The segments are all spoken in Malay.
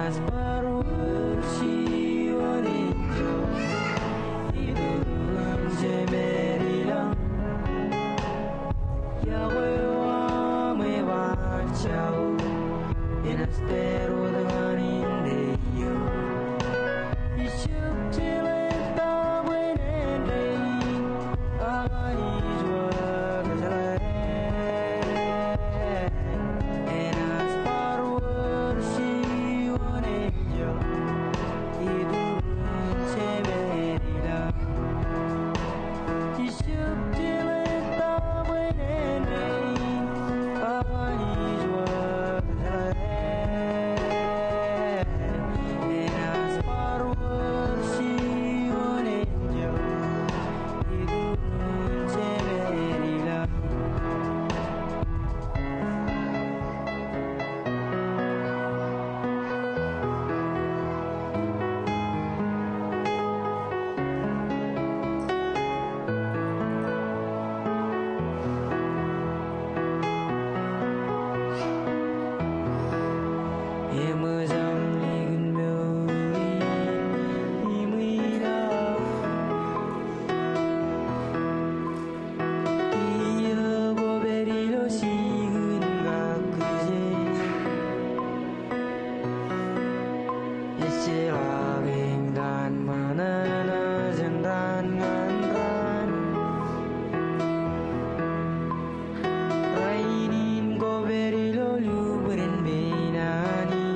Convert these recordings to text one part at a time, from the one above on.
Eras baru bersiwan hijau di dalam semerilang. Yahweh me bacau inastero dengan indah. Isyuk celeta benedei agani jual kesalai. Eras baru bersiwan hijau di dalam semerilang. Isyuk celeta benedei agani jual kesalai. Eras baru bersiwan hijau di dalam semerilang. Emezam ligun meuli imira iya boberilo sigun gakuze Yeselaring dan manana zendan ngandran Rainin goberilo lubren benani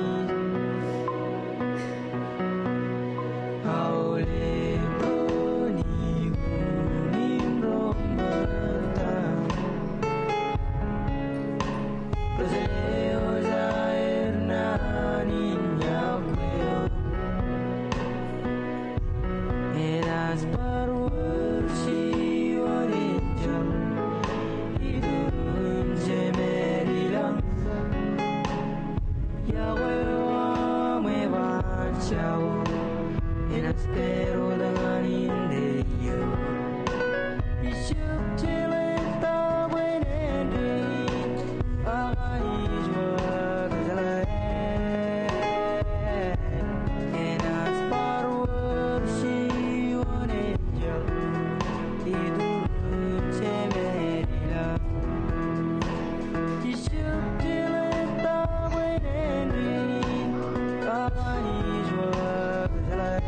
Haule broni unim rombatan Roseleo zair nanin yakweo Eras baru bersiwan hijau di dalam semerilang. Yahweh me bacau inastero dengan indah. Isyuk celeta benedei agani jual kesalai. Eras baru bersiwan hijau di dalam semerilang. Isyuk celeta benedei agani jual kesalai.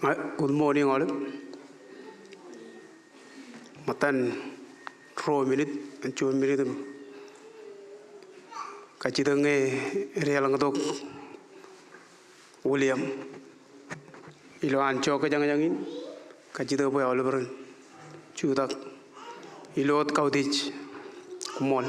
Good morning all. Matan 2 minute and 2 minute. Kacitange real ngatok William. Ilo anco ka jangan-jangin. Kacita boy Oliver. Cutak. Ilot kautich. Kumol.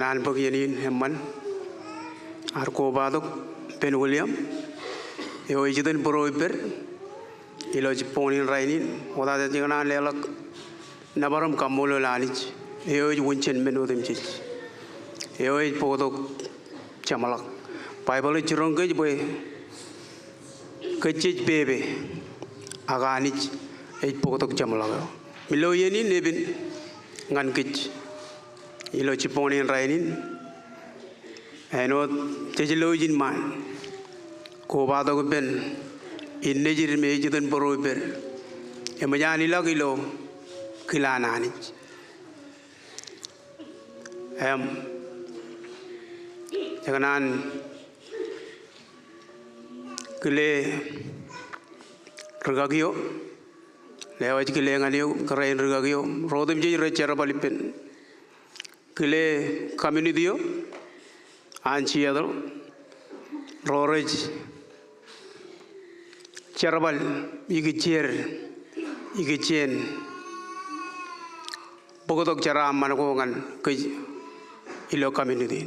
nan bagyanin hemman arko badok Ben William yo ijiden boroiber ilo jiponin rainin wada jingana lelak nabaram kamolo lanich yo wunchen menodem chich yo podok chamalak Bible chirong boy kecich bebe aganich podok chamalak milo yeni nebin ngan kich ilo jiponin rainin eno tejilo jin man ko badok ben innejir me jiden boroiber emajani lagilo kilanani janganan kile regagio lewat kile nganiu kerain regagio rodem je recara balipen kile community anci adal rorej Charbal, Igicher, Igicien, Bogotok Charam Managongan, Ilo community.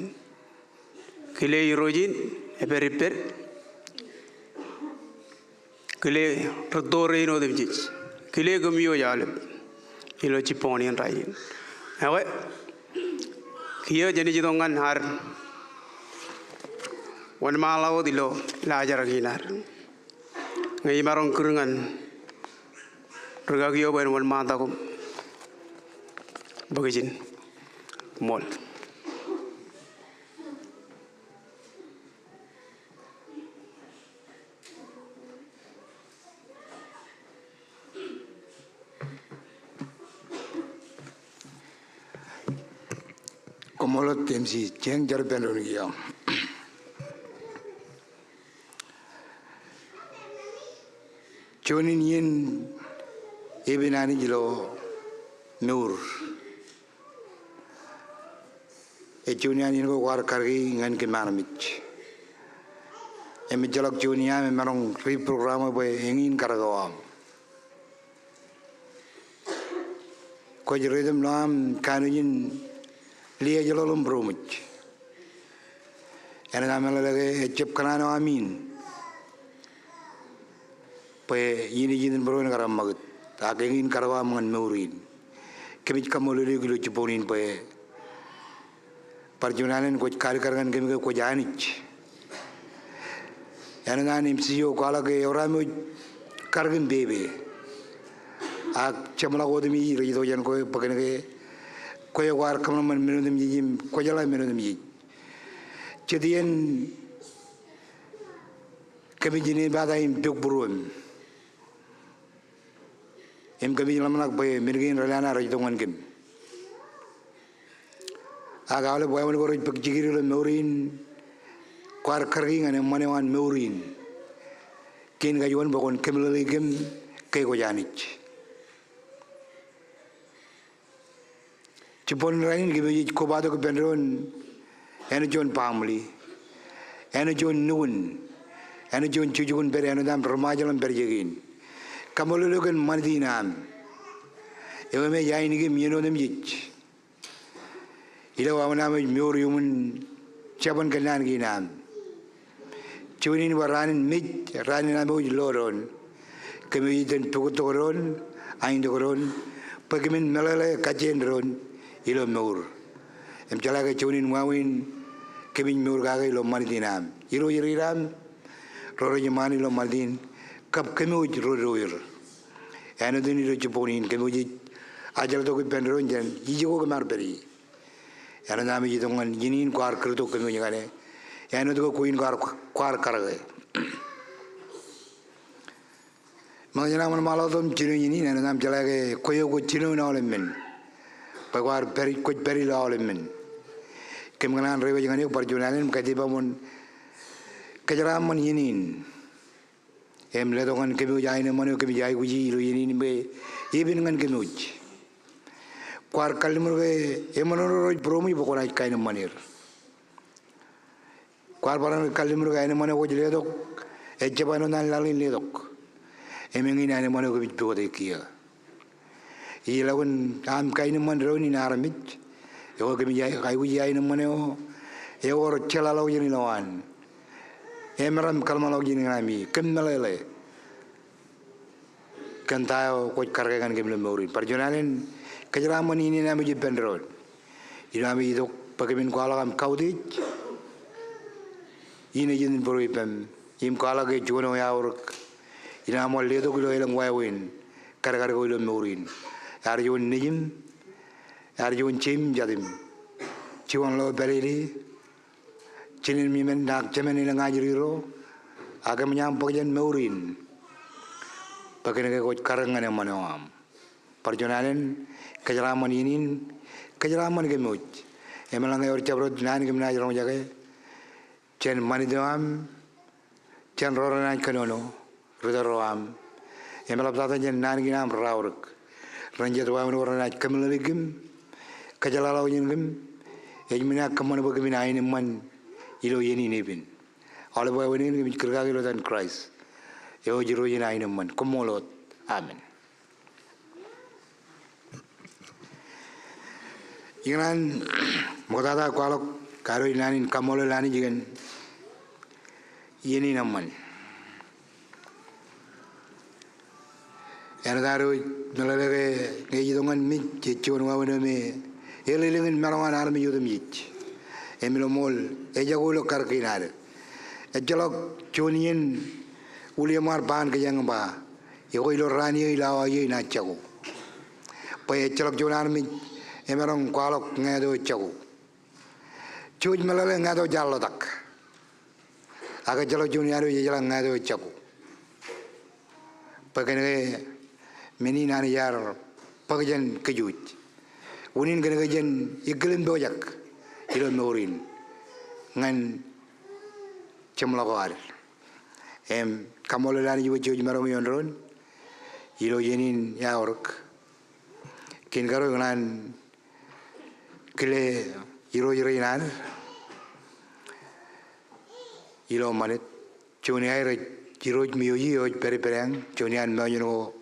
Kile Irojin, Eberiper, Kile Rodorino de Jits, Kile Gumio Yalib, Ilo Chiponi and Riding. However, here Jenijidongan har one malao dilo, larger aginar. Ngai marong kurungan regagio ben wan mata ko bagijin mol como lo temsi jeng jar benron giya Jonin yen ebenani jilo nur jonian yen ko war kargi ngan ke manamich emi jalak jonia me marong reprogram boy engin karagawam ko jeredem lam kanuin liya jalo lombromich ena namela lage chep kanano amin Pay ini jinin beruan karam magut, tak ingin karwa mangan meurin. Kemik kamu lulu gulu ciponin pay. Perjuangan kau kari karangan kemik kau janich. Yang nanti MCO kalau ke orang mau kargan bebe. Ak cemala kau demi rajin jangan kau pakai ke kau war kamu man menu demi jim kau jalan menu demi. Jadian kemik jinin badai duk beruan. Kami jalan nak boy mirgin relana rajutangan kem. Agak boy mana boy pekcikir le meurin, kuar kering ane manewan meurin. Kin kajuan bakon kem le kem kaya ko janich. Cipon lain kami ko bado ko benron, ane jon family, ane jon nun, ane jon cucukun beri ane dam remajalan berjegin. Kamu lulukan Madinah, itu me jai ni ke miano dem jij. Ilo awan nama mioriumun caban kenan ginam. Cunin waranin mit ranin nama uj loron, kami iden tukut toron, ain toron, pakimin melale kajen ron, ilo mior. Cala ke cunin wawin, kami mior gaga ilo Madinah. Ilo iriram, roro jemani ilo Madin. Kap kami uj roir, anu tu ni roh ciponin kami uj ajal tu kita penderon jan, hijau kemar beri, anu nama jitongan jinin kuar kertu kami uj kane, anu tu kuin kuar karage. Makanya nama malah tu cinu jinin, anu nama jalan ke koyo ko cinu na oleh men, pakuar beri kuj beri la oleh men, kami kanan rewa jangan ni perjuangan kati bangun kejaraman jinin. Emle dongan kami ujai ne manu kami jai uji lo ini be ibu dengan kami uji. Kuar kali mereka emanu roj promi pokok naik kain manir. Kuar barang kali mereka ini manu uji ledok, ejabanu nan lalin ledok. Emengin ini manu kami tuh dekia. Iya lawan am kain manir ini naramit, Yo kami jai kai ujai namanya yo or celalo jini lawan. Emeram kalmalau jini kami kemelele. Kantau kau kargakan kami lemuri. Perjalanan kejelaman ini kami di Pendrod. Ini kami itu pagamin kuala kami kaudit. Ini jinin beripem. Im kuala ke jono ya ork. Ini amal ledo kilo elang wawin. Kargar kilo lemurin. Arjun nijim. Arjun cim jadim. Ciwan lo berili. Cinin mimen nak cemen ilang ajriro. Agam nyampak jan meurin. Pakai kau karangan yang mana am. Perjalanan kejelaman ini kejelaman kemuj. Emelang orang cabrot nani kemana jalan jaga. Cen mani doam. Cen roran kanono. Ruda roam. Emelang tata cen nani kinam rauruk. Ranjat doam roran kemelaligim. Kejelalau jengim. Ejmina kemana bagaimana ini man. Ilo yeni nebin. All boy winning with Kirgagilo than Christ. Yo jiro yena ini man. Kumolot. Amen. Jangan modada kalau karo ilanin kamolo lani jangan yeni naman. Yang karo nalalage ngaji dongan mit cecon wawana me elelengin marawan armi yudem yich. Emilomol ejagulo karkinar. Ejalok chonien uliamar ban kejang ba. Yo ilo rani ilawa ye na chago. Pa ejalok jonar mi emerong kualok ngado chago. Chuj malale ngado jalodak. Aga jalok junior ye jalang ngado chago. Pagene meni nani yar pagjan kejuj. Unin kene kejen iglem dojak. Ilo nurin ngan cemlakar. Kamolo lani juga cuci marom yonron. Ilo jenin ya ork. Kin karo ngan kile iro inan. Ilo manit cuni air iro miyoji oj peri-periang cunian majuno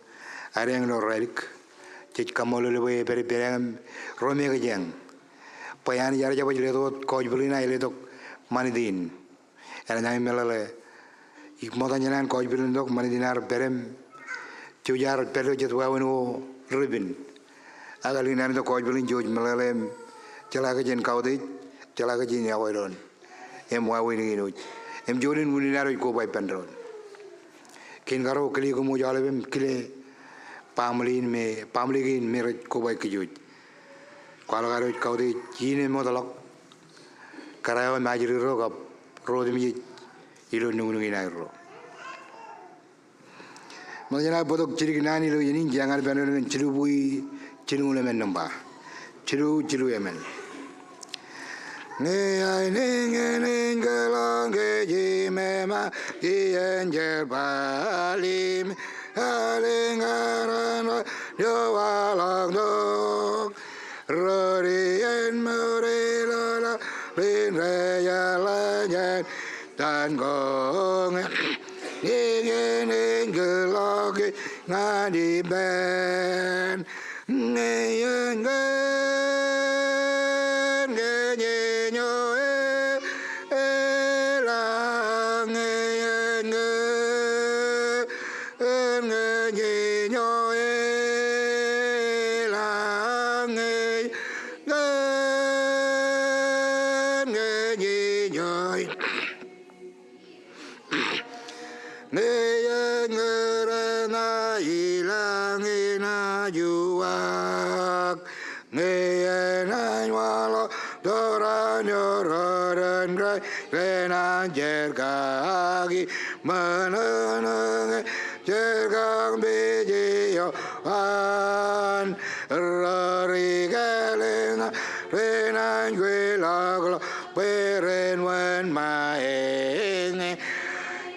areng no relik. Cik kamolo lebe peri-periang rome kejang. Payan jara jaba jile to koj belina ile to manidin. Era nami melale ikmota nyanan koj belin to manidinar berem cujar perlo jatwa wenu ribin. Agal inan to koj belin joj melale celaga jen kaudi celaga jen yawaron. Em wawin inu. Em jolin muninaro ko bay pendron. Kin garo kli ko mo jalebem kile pamlin me ko bay kijoj. Kalau karo kau di Cina modalok, karyawan majuri roga, roda mi ilo nungi nairo. Macam bodoh ciri nani lo ini jangan benar dengan ciru bui ciru lemen nambah, ciru emen. Ngai ngai gelang geji mema ienjer balim alingaran doalang dok. Rorian merela bin raya lanyan dan gong ingin gelagi ngadi ben ngayen ngenyo elang ngayen ngenyo juak ngeyenan walo doran yororan gray kenan jergagi meneneng jergang bijiyo an rori galena kenan gwelaglo peren wen maeng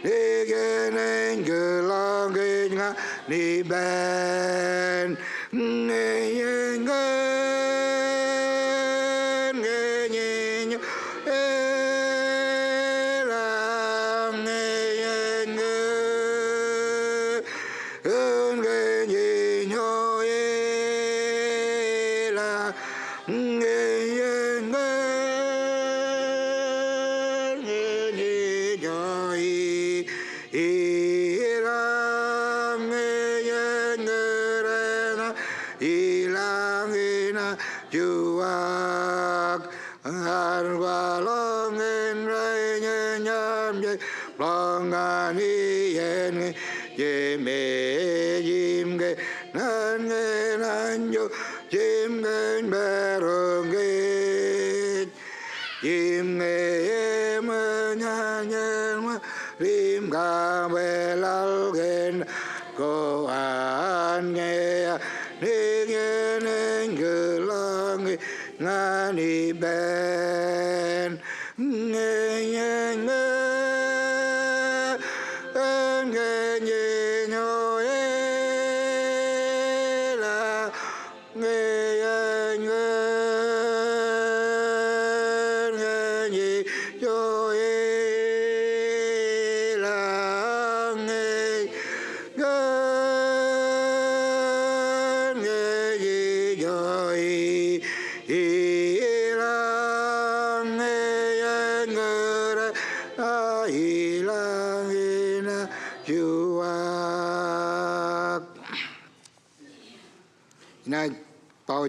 digenen gelang genga ni ben ngeyengen ngenyenyo elang ngeyengen ngenyenyo elang ngeyengen langani yen yeme jimge nange nanjo jimge beronge jimge menyanyi lim kabelalgen ko ange ningen gelangi ngani ben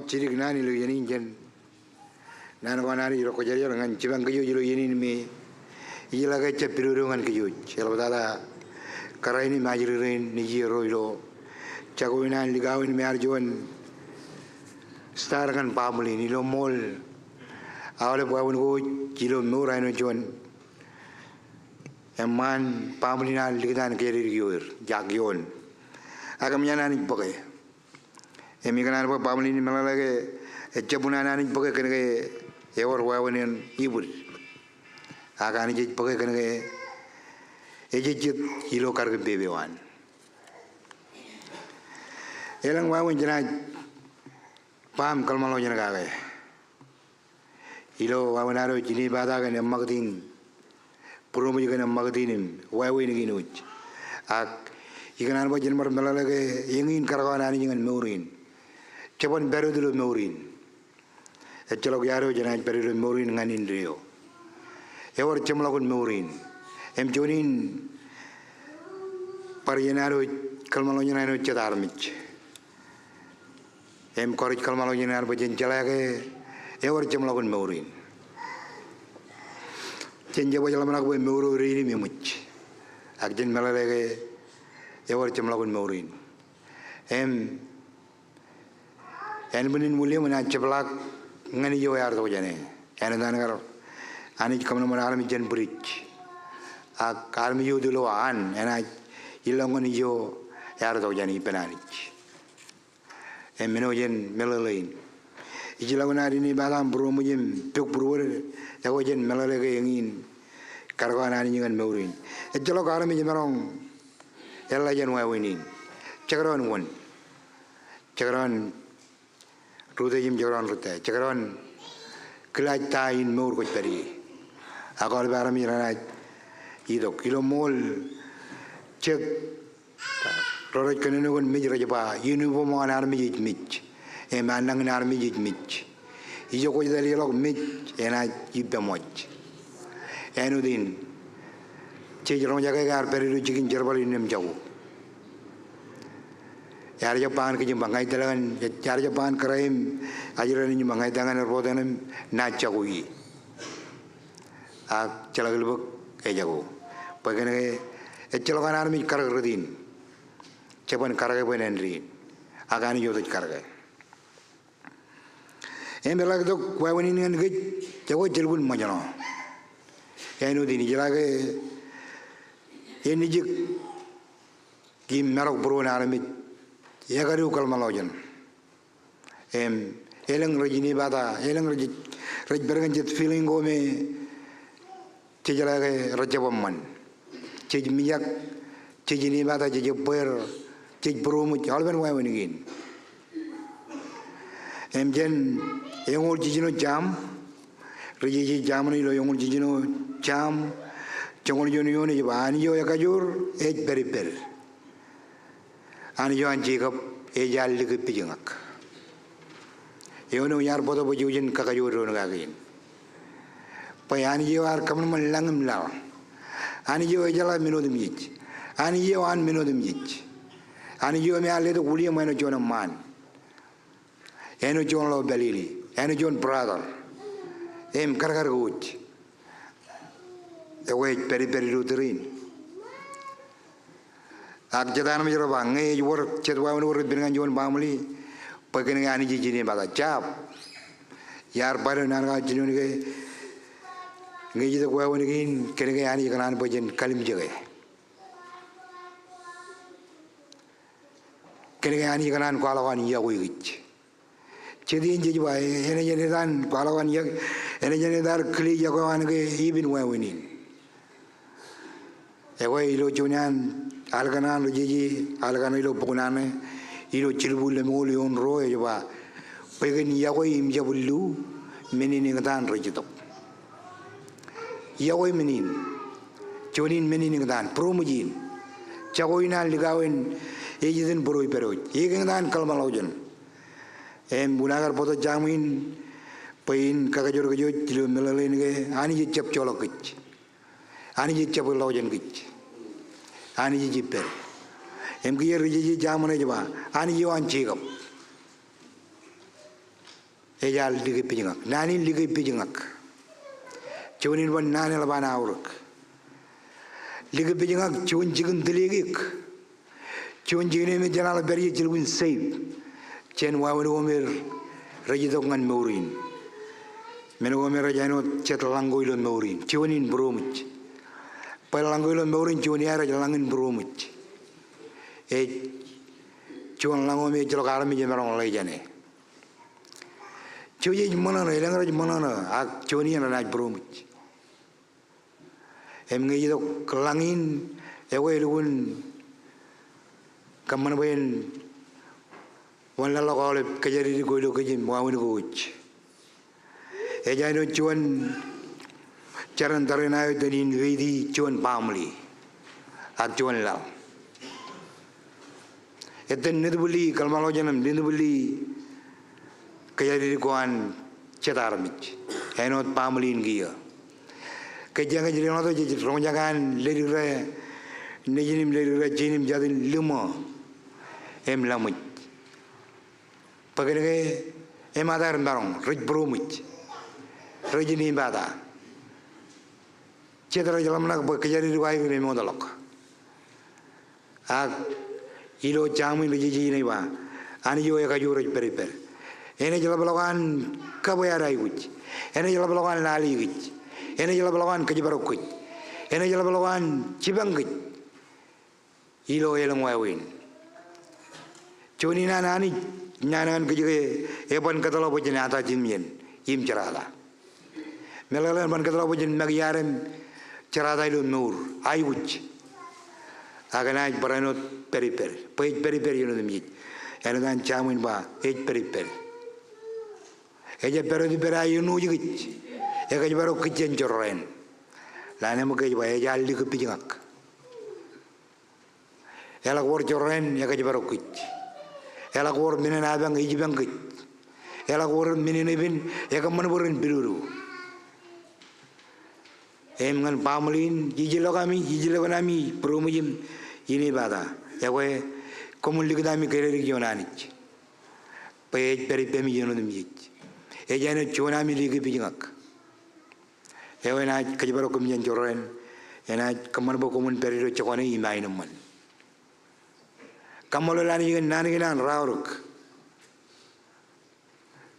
cirik nani lu yani jen nana ko nani ro ko jari ngan cibang kayu jiro yani me ila ga cepiru ngan kayu celo dada karaini majirin ni jiro ilo cago nan ligawin me arjon star kan pamuli ni lo mol awale bawun go jilo mura no jon eman pamuli nan ligitan keri giyor jagyon agam yana ni poke emi kanan pa pamuli ni malalage echabuna nani poke kenege ewar wawanen ibur agani je poke kenege ejejit ilo karge bebewan elang wawan jena pam kalmalo jena kage ilo wawanaro jini bada kan magdin promo kan magdinim wawan ni ginuj ak ikanan pa jenmar malalage yengin kargawan ani jangan meurin Cepat baru dulu meurin. Echelok yaro jangan baru dulu meurin nganin rio. Ewar cemlakun meurin. Jonin parienaro kalmalo jangan cetar mich. Korij kalmalo jangan bajen celake. Ewar cemlakun meurin. Cenja bajalan nak buat meurin ini much. Akjen malalage ewar cemlakun meurin. Benin mulia mana ceplak ngani yo yar to jane dan gar ani kamna mana armi jen bridge a karmi yo dulu an ena ilongoni yo yar to jane penani meno jen melalain ijilaguna ini balam bro mujem tuk bro ya jen melalage yengin karwana ni ngan meurin ejelo karmi jemerong ella jen wawinin cekron Rudayim jalan rutai, cakaran kelaj tain meur kau peri. Agar baram irana itu kilo mol cek rorat kene nugun mij raja uniform an army jij mij, manang army jij mij. Ijo kau jadi lelok mij, ena jibda moj. Enudin cek jalan jaga gar peri lu cikin jerbal inem jauh. Yar Japan ke jembangai telangan, yar Japan keraim ajaran ini jembangai tangan erbodanem nachakui. Celag lebok jago. Pagane celokan army karagradin. Cepan karage penenrin. Agani jodoh karage. Belak tu kawan ini kan jago jelbun majano. Enu dini jelage ini jik kim merok bro army. Ya kari ukal malojan. Eleng rajini bata, eleng raj bergan jet feeling go me cejala ke rajabaman. Cej miyak, cejini bata cej per, cej promo alben wa wenigin. Jen yongol jijino jam, rajiji jam ni lo yongol jijino jam, jongol yoni jabani yo yakajur beri. Ani Johan Jacob ejal lagi pijengak. Yono yar bodo bojujin kakajur ron gagin. Payani yo ar kaman melangem law. Ani yo ejala minodem yich. Ani yo an minodem yich. Ani yo me ale to kuliya mano jona man. Eno jon lo belili. Eno jon brother. Karkar guch. peri ruterin ak jatan mi roba nge wor cetwa wor dengan jon pamli pagene ani jini bata cap yar bare nan ga jinu ge nge jida kwa woni gin kene ge ani kanan bojen kalim jege kene ge ani kanan kwala wan ya wi gich cedi inji ba ene jene dan kwala wan ya ene jene dar kli ya ko wan ge ibin wa winin ilo junian alganan jiji algan ilo pukunane ilo cilbul muli on roe ba pegen yago im jabulu menin ngatan rejito yago menin jonin menin ngatan promujin jagoina ligawen ejiden boroi peroj yegan kalmalojen em bunagar poto jamin pain kagajor gajo tilo melalen ge ani jep cholokich ani jep lojen gich ani jiper em giyer ji jamane jaba ani yuan chigam ejal dige pijingak nani dige pijingak chonin wan nani labana uruk dige pijingak chon jigun diligik chon jine me janal beri jilwin save chen wawen omer rajidongan maurin meno omer rajano chetlango ilo maurin chonin bromuch Palanggulo maurin cuman ya raja langin berumut, cuman langu me celok alam je merong lagi jane, cuci mana na, ilang raja mana na, ak cuman ya raja berumut, ngi itu kelangin, ewe luun, kaman bayin, wan lalu kalau kejari di goilo kejin, mawin goch, jangan cuman Charan tarenayo danin vedi cuan pamli ak cuan lao eten nidbuli kalmalo janam nidbuli kaya diri kuan cetarmich enot pamli ingia kaya jadi orang tu jadi orang jangan lerira nejinim lerira jinim jadi lima lamut pakai emadar barong rich bromich rejini bata cedera jalan nak bekerja di luar ini modalok. Ilo jamin lagi ni ba, ani yo eka jurus periper. Ene jalan belakan kabayar ayuj, ene jalan belakan lali uj, ene jalan belakan kejibaruk uj, ene jalan belakan cibang uj. Ilo elang wawin. Cuni nani nyanan kejike epan katalo bojen ata jimien im cerada. Melalan ban katalo bojen magyaren cerada itu nur ayuj akan naik beranut periper pej periper yang demi yang dan camin ba periper eja periper ayu nu juga eka baru kecen corren lana mau kerja eja aldi kepijak elak war corren eka baru kec elak war minen abang iji bang kec elak war minen ibin eka meneburin biru ngan pamlin jijilo kami promujim ini bata ya we komun ligdami kere regionanich pej peri pemi jono demi jane chonami ligi bijak ya we na kajibaro kumjen joren ena kaman bo komun peri ro chokone imainam man kamolo lani nani nan rauruk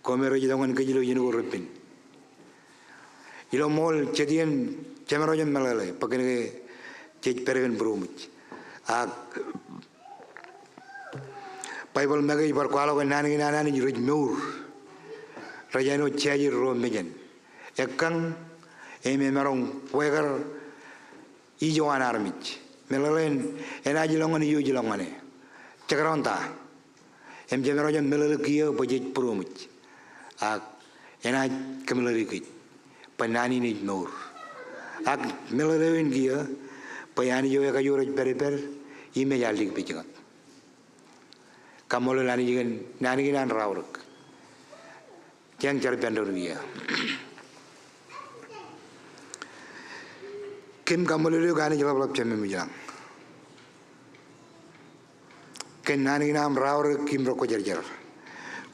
komero jidongan kajilo yino repin ilo mol cedian Cemarajan melale, pakai cek pergen berumut. Bible magai berkuala kan nani juruj mur. Rajano cajir rom mejen. Ekang merong wegar ijoan armich. Melalen enajilongan iu jilongane. Cekronta. Cemarajan melale kia bajet berumut. Enaj kemelarikit. Penani ni mur. Ak melaleuin kia, payani jo eka jurus periper, ime jalik pijangat. Kamolo lani jigen nani ginan rauruk. Yang cari pendor dia. Kim kamolo lu gani jalap cemem bijang. Ken nani ginam rauruk kim roko jar.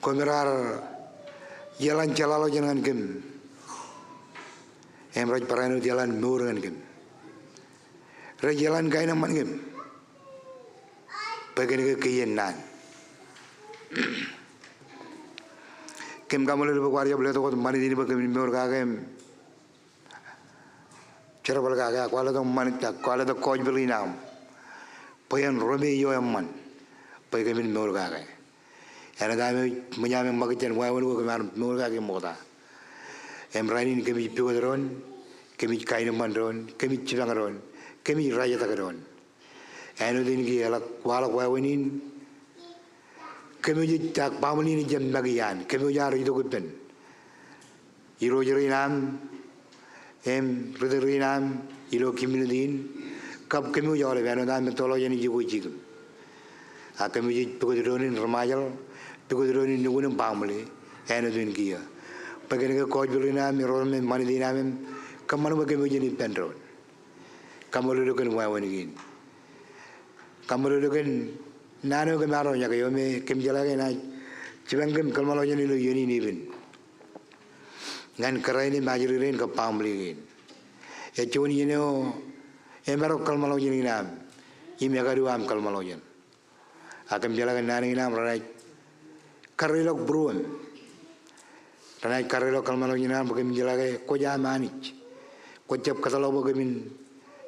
Komerar jalan calalo jangan kim. Emraj paranu jalan mur kan kim. Rajalan kain aman gem. Bagian ke kian nan. Kem kamu lalu berkuaria boleh tu kau mani dini bagai mimpi kem. Cara berkata kuala tu mani tak kuala tu kau beli nam. Payan romi yo aman. Bagai mimpi kem. Karena kami menyamai makitan wawan gua kemarin murka ke moda. Emrainin kami piu ron, kami kain aman ron, kami cipang ron, kami raja tak ron. Anu din ki alak walak wawanin kami je tak pamuli ni jam bagian kami jar itu kupen iro jerinam rederinam ilo kiminudin kap kami jar le anu dam tolo jani jigo jigum kami je pegudronin remajal pegudronin nugunam pamuli anu din ki ya pagene ko jerinam iro men manidinam kamanu kami je ni pendron kamu lu kan wawanin kamu dulu kan nano ke maro nya kayo me kem jala ke na cibang kem kalmalo nya ni lo yoni ni bin ngan karai ni majuri ren ka pamli gin e choni ni o e maro kalmalo nya ni nam imi agaru am kalmalo nya akam jala ke nani nam rai karilok bruan rai karilok kalmalo nya nam kem jala ke ko ja manich ko jap katalo bo kemin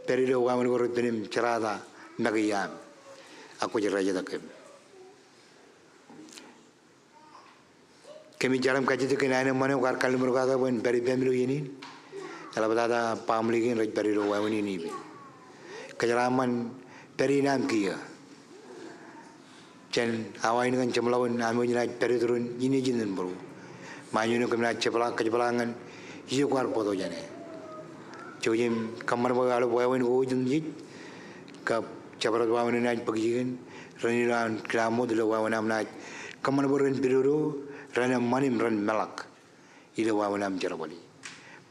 perido wa man gor tenim cerada nagiyam aku jeraja tak kami jalan kaji tu kena ane mana ukar kali mereka pun beri pemilu ini kalau berada pamli kan raj beri doa ini kejaraman beri nam kia jen awal ini kan cemlawan ame raj beri turun ini jinan bro maju ni kami raj kejebalangan hijau kuar foto jane jujim kamar bagai alu bawa ini ujung jit kap Cabarat wawan naik pergi kan, raniran kelamu dulu wawan naik, kaman boran biru, rana manim ran melak, ilo wawan jarabali.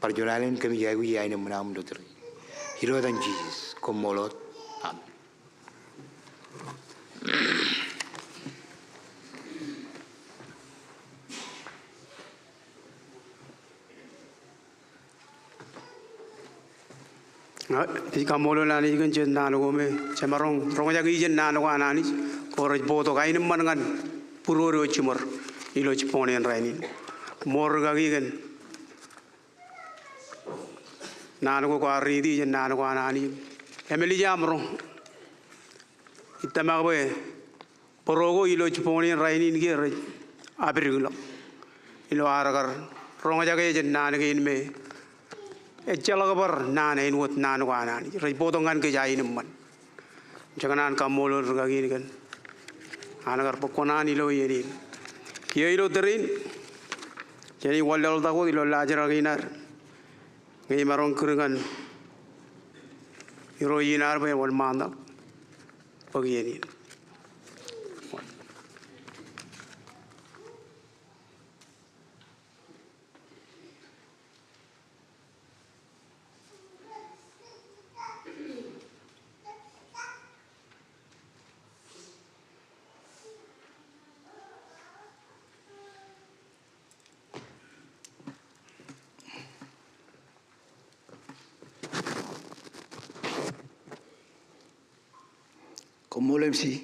Perjuangan kami jago ya ini menam dokter. Hilo dan Jesus, komolot, amin. Di kamolo nani kan jen nano kome cemarong ronga jagi jen nano ka nani koraj boto kain man kan puroro cimor ilo ciponen rainin mor gagi kan nano ko ari di jen nano ka nani emeli jamro itama ko porogo ilo ciponen rainin ki raj abirgulo ilo aragar ronga jagi jen nano kain me echala kabar nana inwat nana ko anani rai potongan ke jai nimman janganan kamolo ragini kan anagar pokonan ilo yeni kiyo ilo terin jadi walal tako ilo lajar aginar ngai marong kuringan iro yinar be wal manda pagi yeni Komolem si,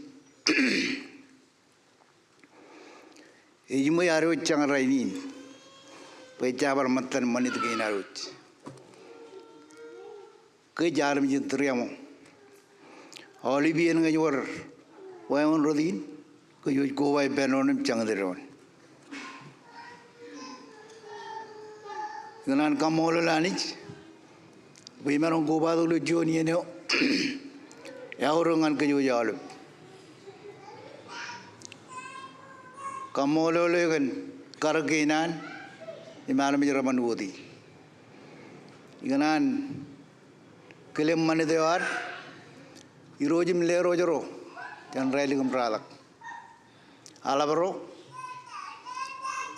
ijmo yaro cang rainin, pejabar matan manit ke inarut, ke jarum jentriamo, Olivian ngajor, wayon rodin, ke yuj kowai benonim cang deron, dengan kamolo lanich, bimarong kobado lu joni eno. Ya orang ke juga alam. Kamu lalu kan kerginan di malam jeraman budi. Ikanan kelem mana dewar, irojim lero jero, jangan rally kumralak. Alabro,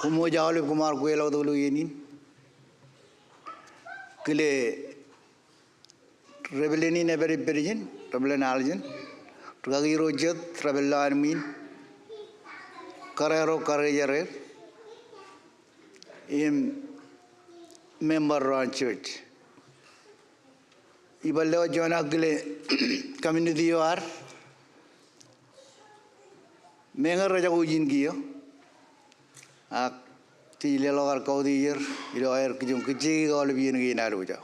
kumu jauh kumar kuelau dulu ini. Kile rebellion ini neberi perjin. Rebellion aljen, tergagi rojat rebellion min, karero karejarer, im member ran church, iballo jona gile community war mengar raja ujin giyo ak ti le logar kau di yer ilo air kijung kiji gol biyen gi naru ja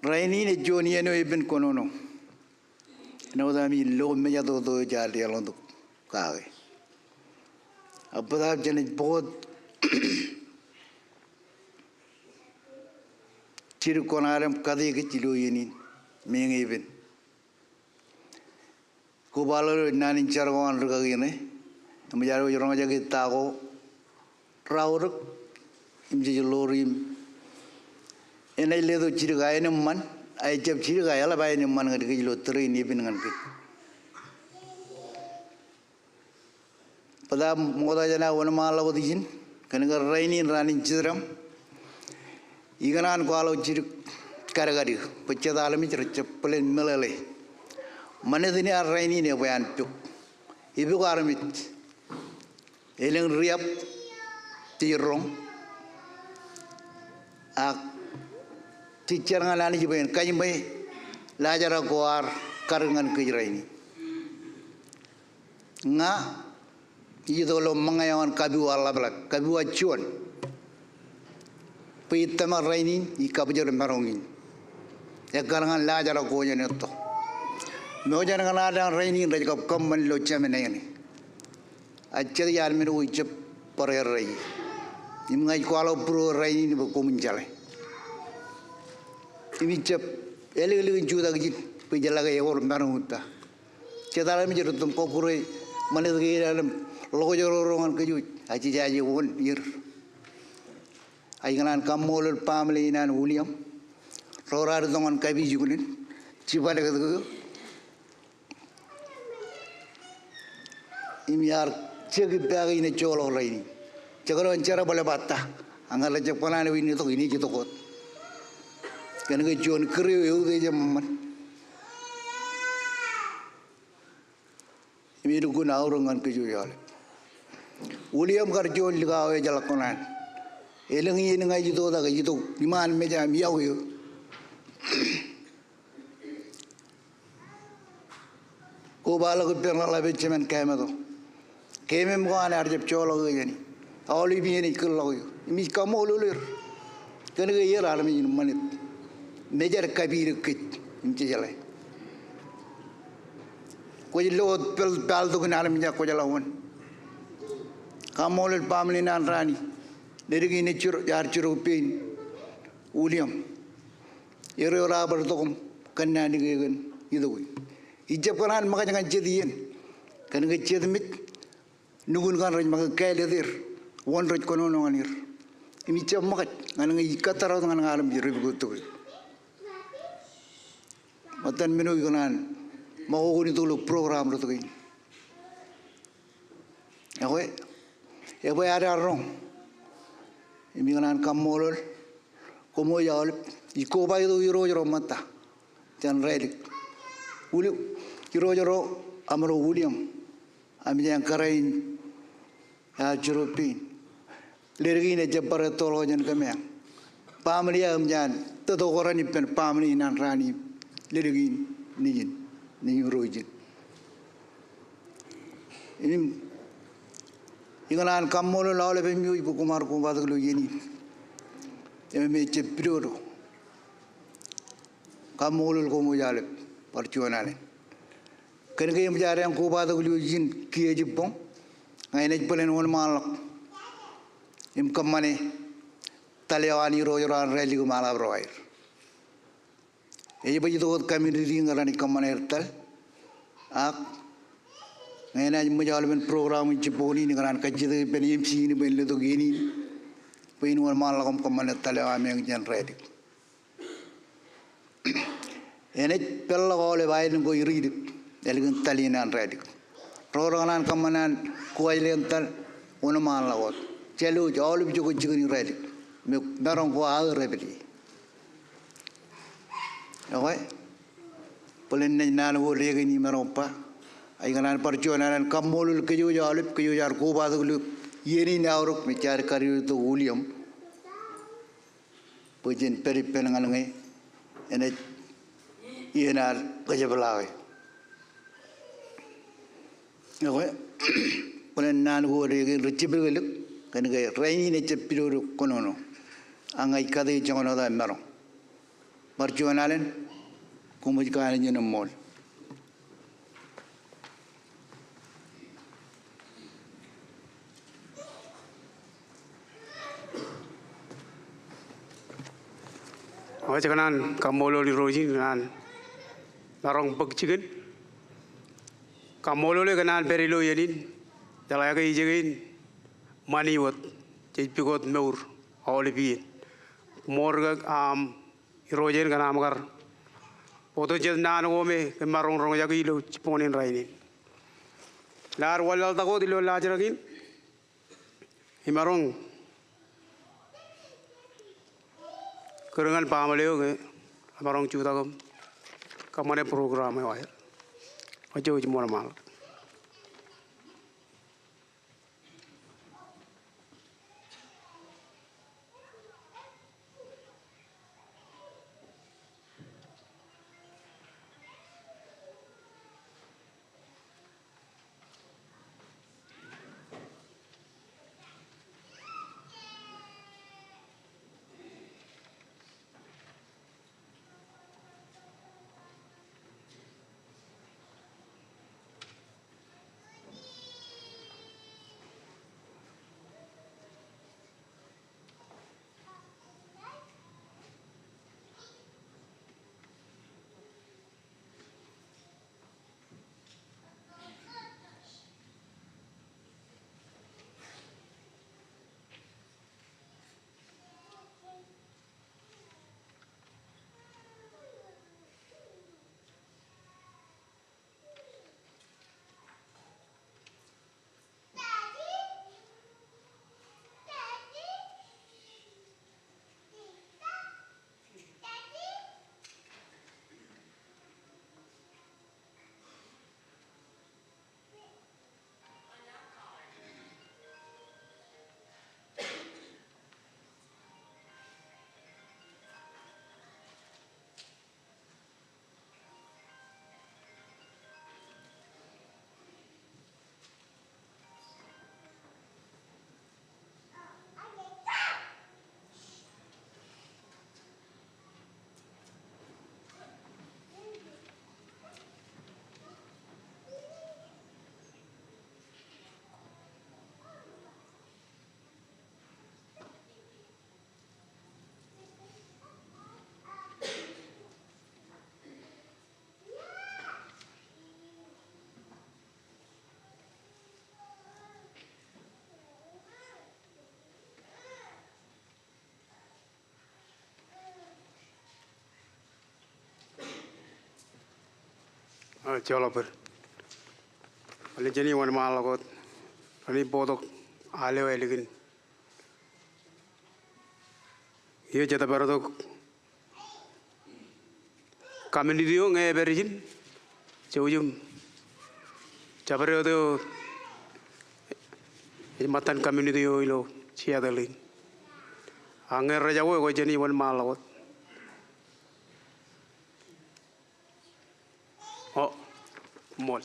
raini ne joni eno ibn konono no da mi lo me ja do ja de londo kaage abada jene बहुत चिरु कोनारम कदे के चिलो यनी मेंगे बिन को बालो नानी चरवान रगने हम जारो जरो जगे ताको राउर इमजे लोरिम एने ले तो चिरु गाय ने मन आई जब चिरु गाय ला बाय ने मन के जिलो तरे नि बिन गन के पदा मोदा जना वनमाला वदिजिन कनगर राइनी रानी चिरम Iganan ko alo jiru karagari pecah alami ceppelen melale mana dini arraini ne bayan puk ibu ko aramit eleng riap tirong ak teacher ngalani jiben kanyimbe lajara ko ar karangan kejraini nga idolo mangayon kabiwa Allah balak kabiwa cuan Pitama rainin ikabujar marongin. Ya karangan lajar aku je neto. Moja dengan ada rainin raja kau kamman locha menayani. Ajar yar menu ujep parer rai. Imngai kualo pro rainin buku menjale. Imi cep ele juda gijin pijala gaya or marongutta. Cedala mi jerutum kopure manis gaya dalam logo jorongan kejuj. Aji jaji won ir. Aiganan kamolul family nan William rorar dongan kabi jugunin cibale gadu imyar cegi bagi ne cholo raini chagaro ancara bole batta angala japana ne wini to ini jito kot kan ge jon kriyo yude jamman imi du guna aurangan ke juyale William gar jon ligawe jalakonan Elengi ini ngai jitu dah jitu iman meja miau yo. Ko bala ko perna la beche men keme to. Keme mo ane arjep cholo go yani. Awli bi ni kul lo yo. Mi kamo lulir. Kene ge yer alami ni manit. Meja kabir kit imche jalai. Ko lo pel dal to gna alami ja ko jalawon. Kamo lul pamli nan rani. Dari gini jar curupin William, ero rabar tokom kena ni gan itu. Ijab kanan maka jangan jadian, kan ngejad mit nugun kan raj maka kaya ledir, wan raj kono nonganir. Ini ijab maka kan ngikat taruh dengan alam jiru begitu. Matan menu kanan mau guni tulu program itu kan. Ya boy ada orang. Imi kanan kamolol komo yaol iko ba itu iro mata jan relik uli iro amro William ami yang karain ya jerupin lergi ne jabbar tolo jan kamya pamli am jan to korani pen pamli nan rani lergi ni rojin ini Ingalan kamolo laule pe mi ibu kumar kumba tu yeni. Eme cepiro. Kamolo komo jale perjuangan. Kena kaya menjadi yang kumba tu yin kia jepong. Ngai nak pelen wan malak. Im kamane taliawani rojoran rally ko malab roair. Eje baju tu kami diri ngarani kamane ertal. Ak Ngai na menjalankan program Jeponi ni kan kajian pen MC ni pen le to gini pen war malah kom kamane tale ame yang jan ready ene pella gole bayin go irid elgen tali nan ready program nan kamanan kuai lental una malah got chelu jol bi jo jigni ready me darong ko a ready okay polen nan wo legi ni meropa Aiganan perjuangan kamolul keju jar ko badulu yeni nauruk mecar kari itu William Pujin peri penanganangai ene ienar kajabalawe. Ngawe ponen nan go rege ricibeluk kan gay raini ne cepiro konono. Angai kade jangono da maro. Marjuanalen kumujkaan ni mol. Oke, kanan kamolo di roji kanan larong pagcikin kamolo le kanan perilo yanin jalaya ke ijegin maniwat jepikot meur awalipin morga rojen kanan makar foto jet nan gome kemarong rong jagi lo ciponin rainin lar walal tako dilo lajerakin himarong kerengan pamaleo ke amarong cuta kamane program ya wahir aja uji mana mal Joloper. Ali jeni wan malakot. Ali bodok ale welikin. Iyo jata barodok. Community yo nge berijin. Jauhum. Jabare odo. Matan community yo ilo ciadalin. Anger raja wo jeni wan malakot. Oh, mol.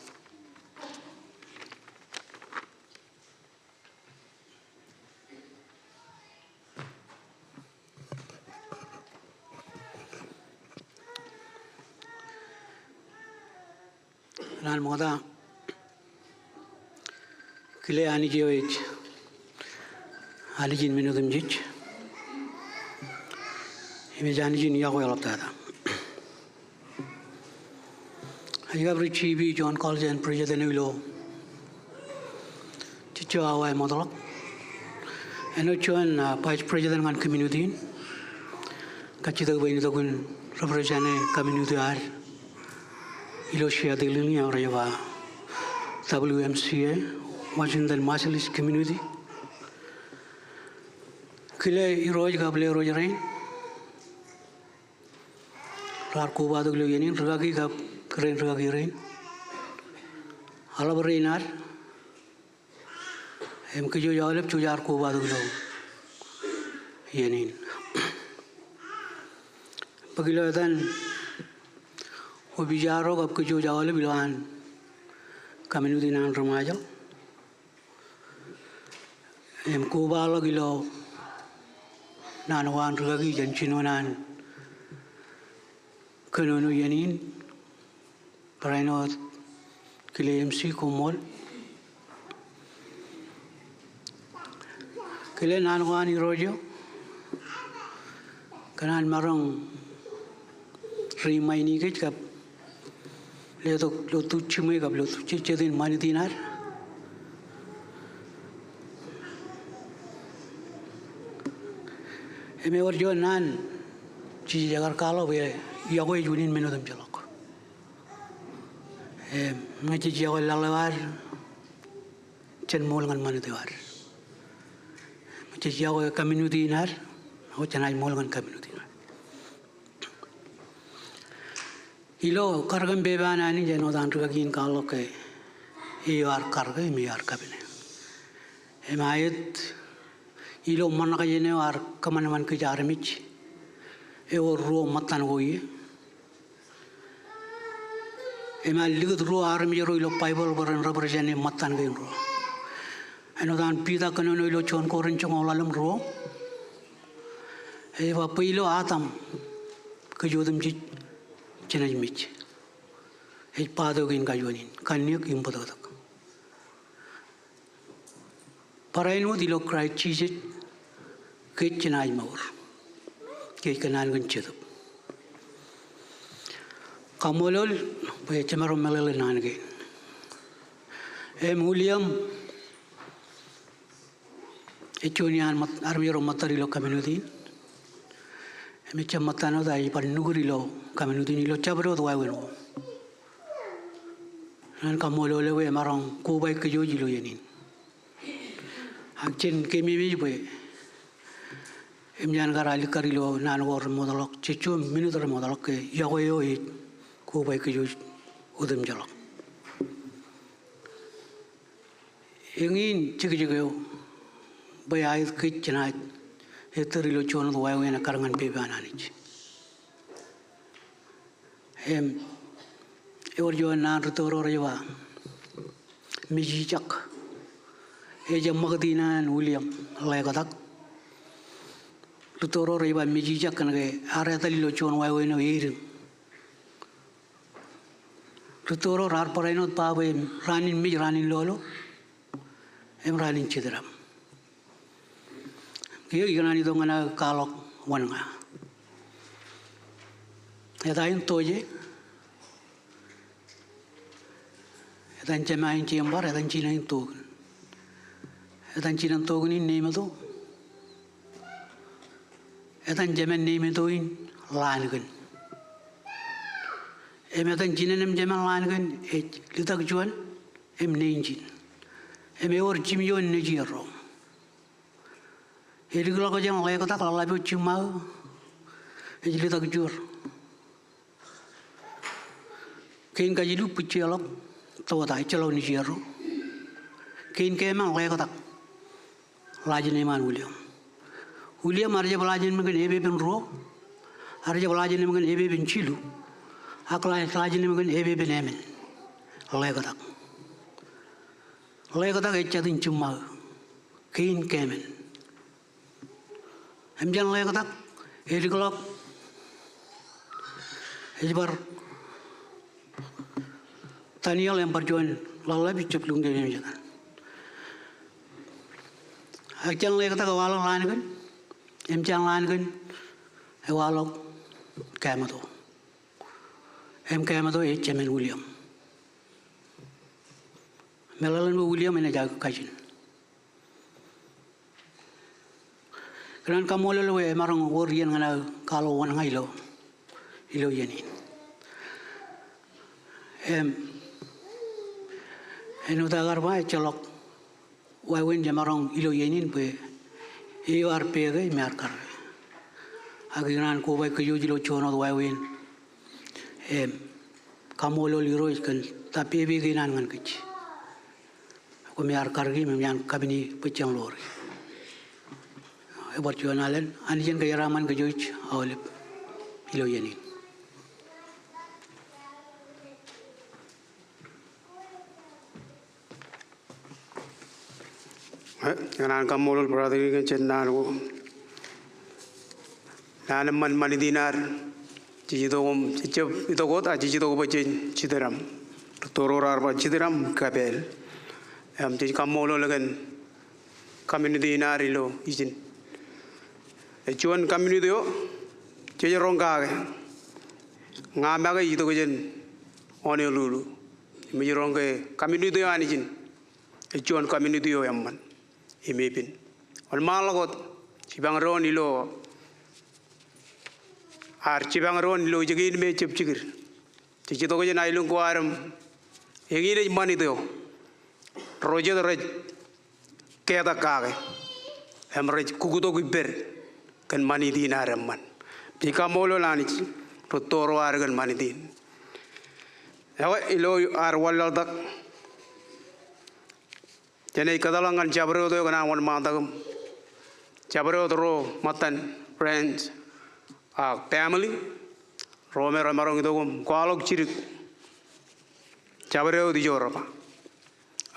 Nan moda kile ani jiwich alijin minudum jij ime janijin yago yalaptada Ayabri Chibi John College and President Ulo Chicho Awai Modalok and Uchuan Vice President and Community Kachita Wainitagun represent community are Iloshia de Linia Reva WMCA Washington Marshallist Community Kile Iroj Gable Rojain Larko Baduglu Yanin Ragi Gab Keren Ragirin Alabarinar MKJ Yalep Chujar Ko Baduglu Yanin Pagilotan Ubijaro of Kujo Jawali Bilan community nan Ramajal Kubala Gilo Nanawan Rugagi Janchinonan Kanunu Yanin Parano Kile MC Kumol Kile Nanwani Rojo Kanan Marong Rimaini Kap Leto Lotu Chime Kap Lotu Chichin Manidinar Emeor Jonan Chijagar Kalo Yago Junin Menodam Jalok Machijago Lalavar Chen Molgan Manidivar Machijago community nar Hochanai Molgan community. Ilo kargan bebana ni jeno dantu kagin kalau ke iar karga imiar kabine. Emayet ilo mana kajene ar kamanaman ke jarmich. Eo ruo matan goye. Emal ligut ruo armi ro ilo Bible baran represent matan gain ruo. Eno dan pita kanono ilo chon koren chong olalem ruo. Ewa pilo atam kejodem jit. Jenaj mich. Pado gin kajuanin. Kanyuk impododak. Parainu dilo cry cheese ke jenaj maur. Ke kanan gun chedup. Kamolol pe chemaro melele nange. William echonian mat armiro matarilo community. Mecha matano dai par nugurilo community nilo chabro dwa weno nan kamolo lewe marong kubai ke jojilo yenin akchen kemi be emjan garali karilo nan gor modalok chechu minutor modalok ke yago yo kubai ke joj udem jalok engin chigjigo bayai ke chana eterilo chono dwa wena karangan bebananich Eorjo nan rutoro rewa mijijak eja magdinan William legadak rutoro rewa mijijak kange area talilo chon wai weno irin rutoro rar paraino pawe ranin mij ranin lolo ranin chidram kiyo iganani dongana kalok wanga Edain toje, edan jemain ciambar, edan Cina togun, edan Cina togun in name to, edan jemen name to in langan, edan Cina nem jemen langan, litak juan, ninjin, or Jimyon nejiro, iriglo ko jang lay ko tak lalabi cimau, litak jur. Kain kajidu puccialok tawa tai calo ni jero kain kemang lay katak lajin eman William arja balajin magan ebe ben ro arja balajin magan ebe ben chilu akla lajin magan ebe ben emen lay katak echadin cuma kain kemen emjan lay katak eriglok ejbar Taniel yang perjuan lalai ceplung dia ni jangan. Akjan lek kata kawalong lain kan, emjang lain kan, kawalong kamato, kamato cemen William. Melalan William ini jaga kajian. Kerana kamu lalu marang warian ngana kalau wan ilo yenin. Eno tagar ba chalok wawen jamarong ilo yenin pe iyo arpege merkar agiran ko ba kayo jilo chono wawen kamolo liro kan tapi be ginan ngan kich ko merkar gi memyan kabini pecang lor e borjonalen anjen ga yaraman ga joich awlep ilo yanin. Kanan kamolol brother kan cennaru. Nana man dinar. Cici togom cicep itu kota cici togo bacin cideram. Toror arba cideram kabel. Cici kamolol kan community dinar ilo izin. Cuan community yo cici rongga. Ngamaga itu kajen one lulu. Miji rongga community yo anijin. Cuan community yo yamman. Imipin. Al malagot cibang ron ilo cibang ron ilo jagin me cip cikir. Cici to kajen ailung ko aram. Egire man itu. Roja rej keda kage. Rej kukuto kuber kan mani din aram man. Jika molo lani rotoro argan mani din. Ewa ilo arwal dak. Jadi kadalangan jabro itu kena wan matagam. Jabro itu matan friends, family. Romerong itu kualok cirik. Jabro itu jor apa?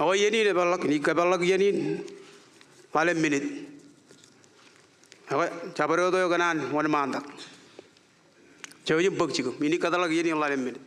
Awak ini lebalak ni kebalak ini paling minit. Awak jabro itu kena wan matag. Jauh jemput cikum. Ini kadalak ini paling minit.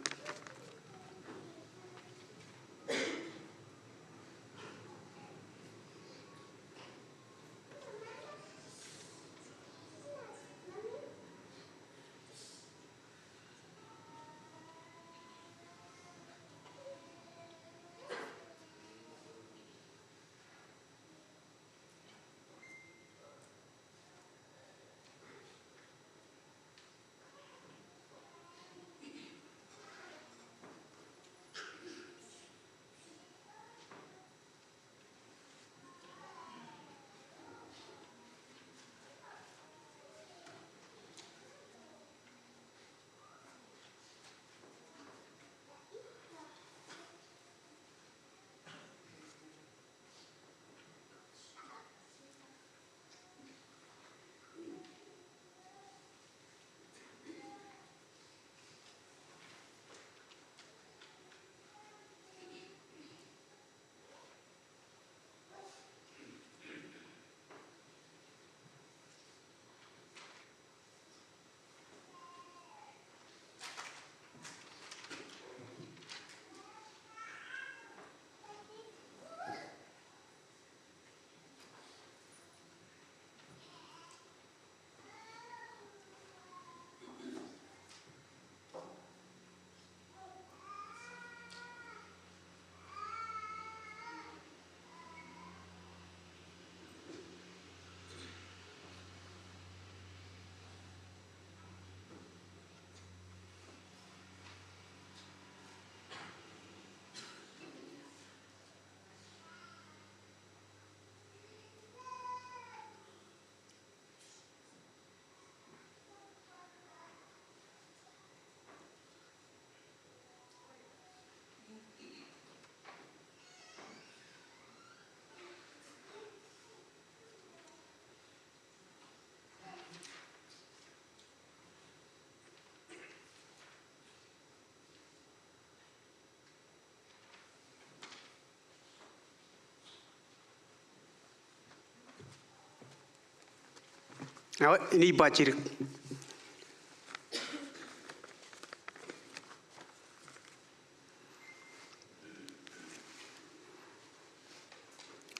Awak ini bacir.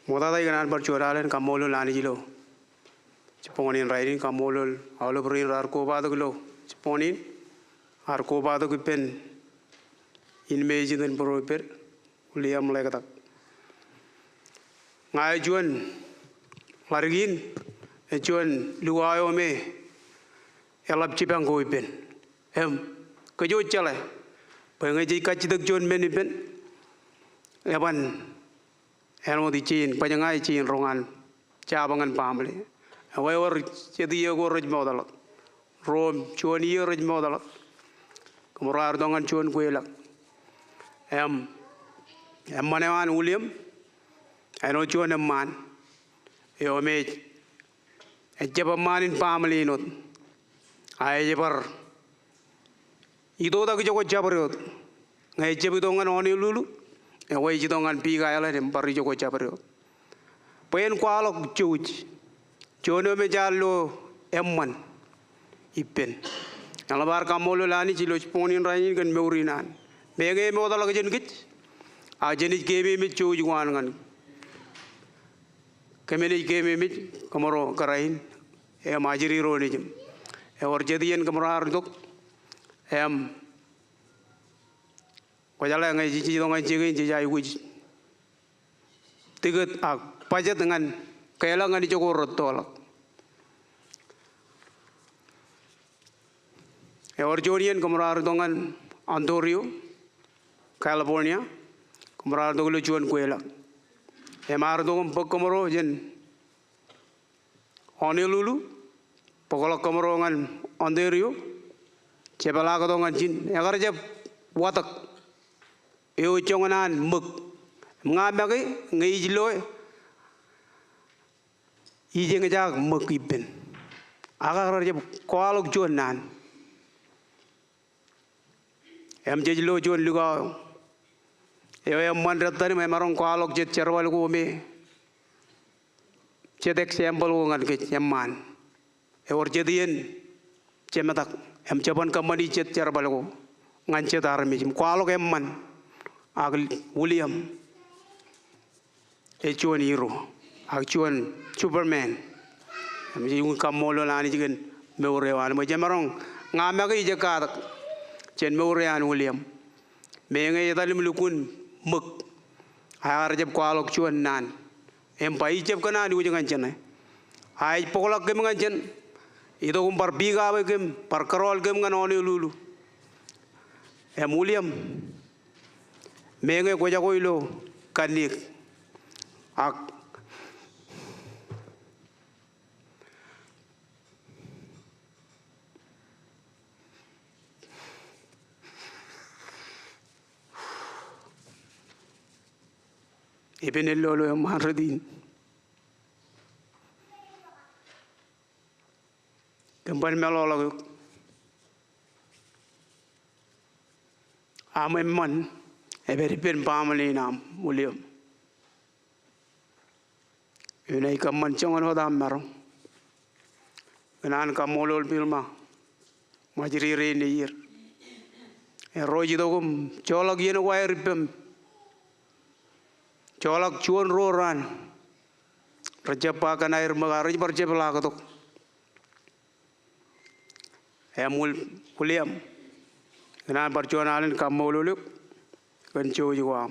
Moda tadi kan berjualan kamolol lani jilo. Ciponin riding kamolol, awal berin arko badu kilo. Ciponin arko badu kipen inmeji dan beroper uliam mulai kata. Ngai juan largin, juan luayo me elap cipang koipen. Kejo cale, pengaji kacitak juan menipen, lepan. Eno di Chin, panjangai Chin rongan, cabangan pamli. Awai war jadi aku raj modal, rom cuan iya raj modal, kemurar dongan cuan kuelak. Manewan William, eno cuan man, yo me, ejaba manin pamli not, ay jebar Ito tak joko jabarot. Ngai jebidongan oni lulu. Wai jidongan piga ala dem pari joko jabarot. Pen kualok cuci. Jono me jallo emman. Ipen. Yang lebar kamolo lani cilo ponin rainin kan meurinan. Mege me odala kejen kit. A jenis game me cuci guan kan. Kemene game me kamoro karain. Majiri ro ni jem. Or jadian kamoro ardok. Kajala ngai cici dongan cici cici uji. Tiga pajat dengan keelangan di Joko Rotolak. Orjonian kemurar dongan Ontario, California, kemurar dongan lucuan kuela. Emar dongan pekemoro jen Honolulu, pokolak kemurongan Ontario, cepelak dongan jin. Agar jeb watak, eu conganan muk, mengabagi ngijloy, ijeng jak muk iben. Agar jeb kualuk jonan. Jadi lo jual juga, mandat tadi memang kualok jet cerwal ku me, cetek sampel ku ngan ke man, jadian cematak, ceban kembali jet cerwal ku ngan cetar me, kualok man, agil William, cuan hero, cuan Superman, yung kamolo lani jigen meurewan, macam orang ngamagi jekat. Jen meurian William, mengenai tadi melukun muk, hari jeb kualok cuan nan, empai jeb kena di ujung kancen, hai pokolak kem kancen, itu par biga kem, par kerol kem kan oni lulu, William, mengenai koja koilo kanik, ak Iben lolo yang maradin. Kembali melolo. Amemman. Eberi pen pamali nam William. Yunai kamman congan hodam marong. Kenan kamolol pilma. Majiri reni yir. Roji dogum colak yen wair pem. Colak cuan roran, percepakan air mengalir perceplah ketuk. William, kenal percuan alin kamu luluk, kencu juga,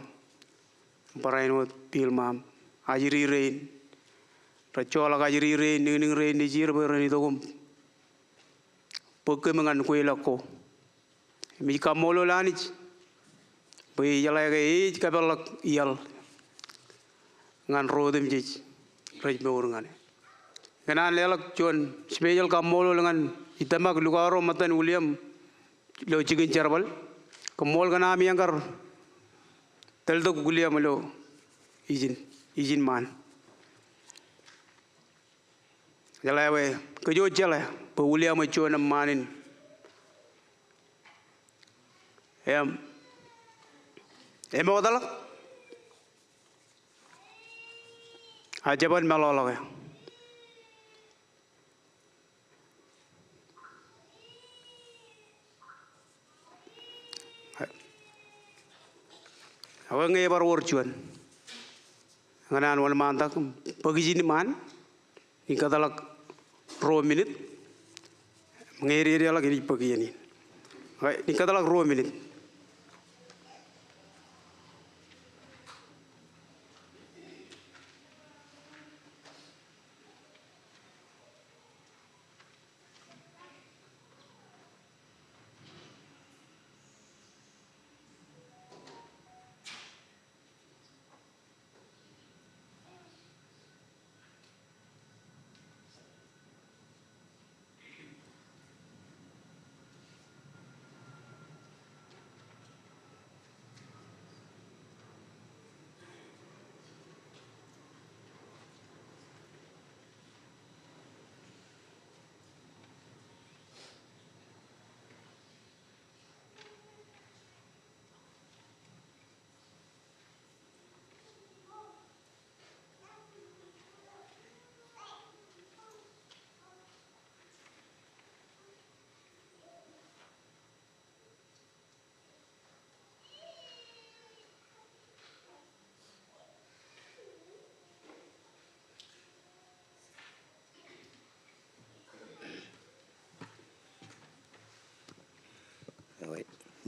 parain pilmam, ajiri rain, percolak ajiri rain, ning rain di jir beran itu kum, pukul mengan kuilako, mi kamu lulanich, bui jalai ke kapelak ial. Ngan rodem jij raj meurungan kenan lelak cuan special kamolo dengan itamak lugaro matan William lo cigin charbal kamol kana mi angkar teldo William lo izin man jalai we kejo jalai pe William cuan manin odalak Ajaban melolok ya. Awak ngai baru urjuan. Nganan wal mantak pagi jini man. Ini katalak 2 minit. Ngeri dia lagi di pagi ini. Ini katalak 2 minit.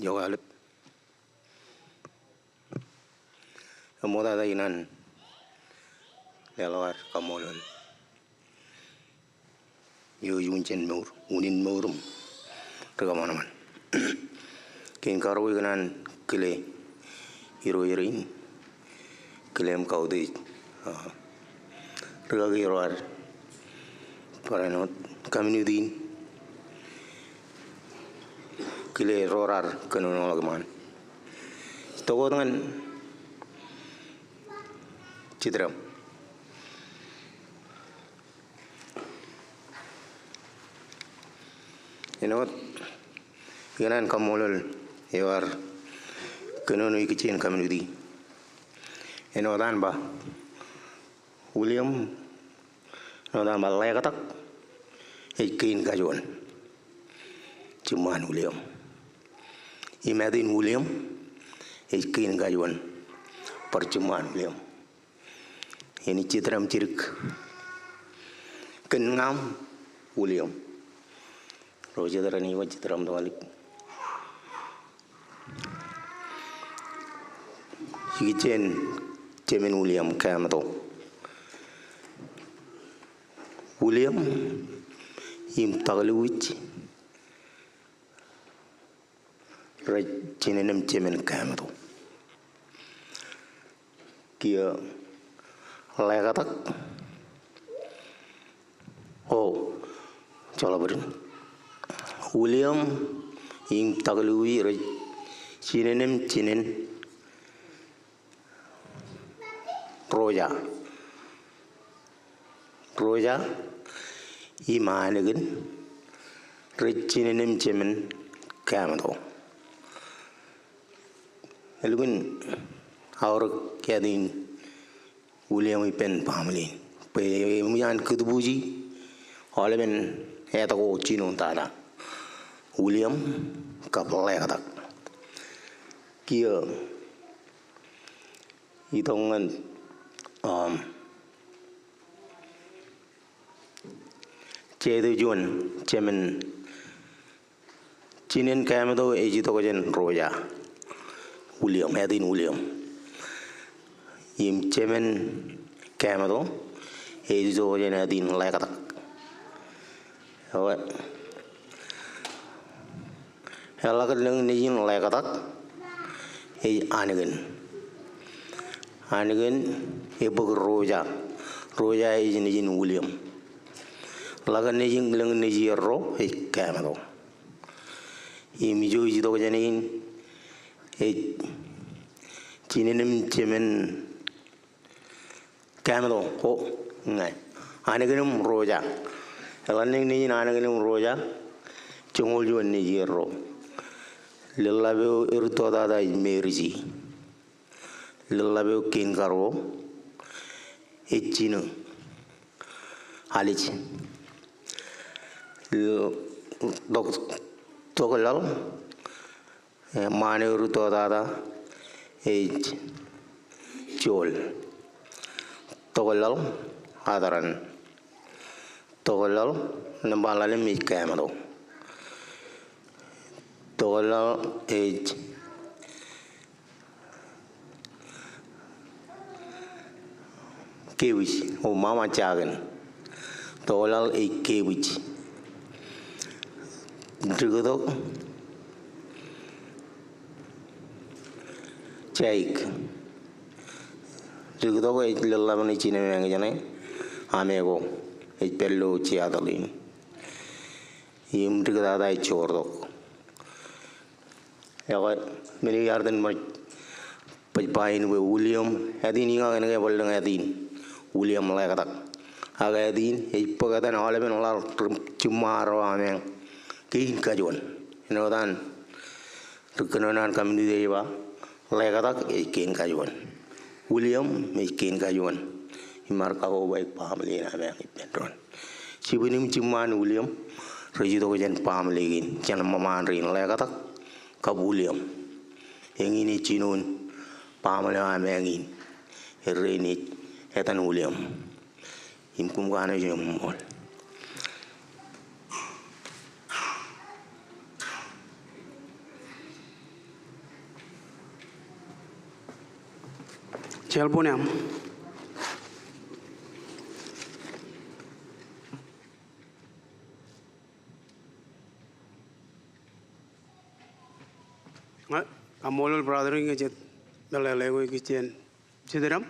jogalip moda da inan lelawar kamolon yo yunchen mur unin murum tagamana man kin karo iganan kile iro irin kilem kaudi ragagi roar paranot community kile rorar kanono lagman togo dengan citram inot ganan kamolol yawar kanono ikichin community enodan ba William nodan ba lekatak ikin kajon cuman William Imagine William ikin kajon percuman William ini citram cirik kenngam William roja darani wa citram dawalik Hijen cemen William kamato William im tagaluwich rajinenem cemen kamato kia lekatak oh coba berin William im tagaluwi rajinenem cinen Roja imanegin riccinenem cemen kamato elgun aur kadin William ipen pamlin pe muyan kudubuji olemen eta ko chino tada William kapole kata kia itongan Cedu Juan cemen cinin kamato eji tokojen roja William Edin William im cemen kamato eji tokojen Edin lekatak awak helakat dengan nijin lekatak eji anegan ebog roja eji nijin William laga nejing lang nejiro kamato imijo iji to janin cinenem cemen kamato ho ngai aneganum roja elaneng nejin aneganum roja chongol jo nejiro lellabe irto dada merji lellabe kinkaro echino alici Tokolal mane uruto dada chol Tokolal adaran Tokolal nambalale mi kamero Tokolal kewich o mama chagan Tokolal kewich Drugdok Chaik Drugdok Lamani Chinamangane Amego Pello Chiadalin Yim Drugada Chordok many other than my Pine with William Adina and Adin William Lagatak Agadin Pagatan Oleven tomorrow Amen Kin kajuan, inodan, rukunan kami di dewa, lekatak kin kajuan, William kin kajuan, imar kau baik paham lagi nama ipendron, cibunim cuman William, rejito kajian paham lagi, jangan memarin lekatak, kau William, yang ini cinun, paham lagi nama yang ini, ini, etan William, imkum kana jemol. Jalboniam. Amolol brothering jet dalalego kitchen sideram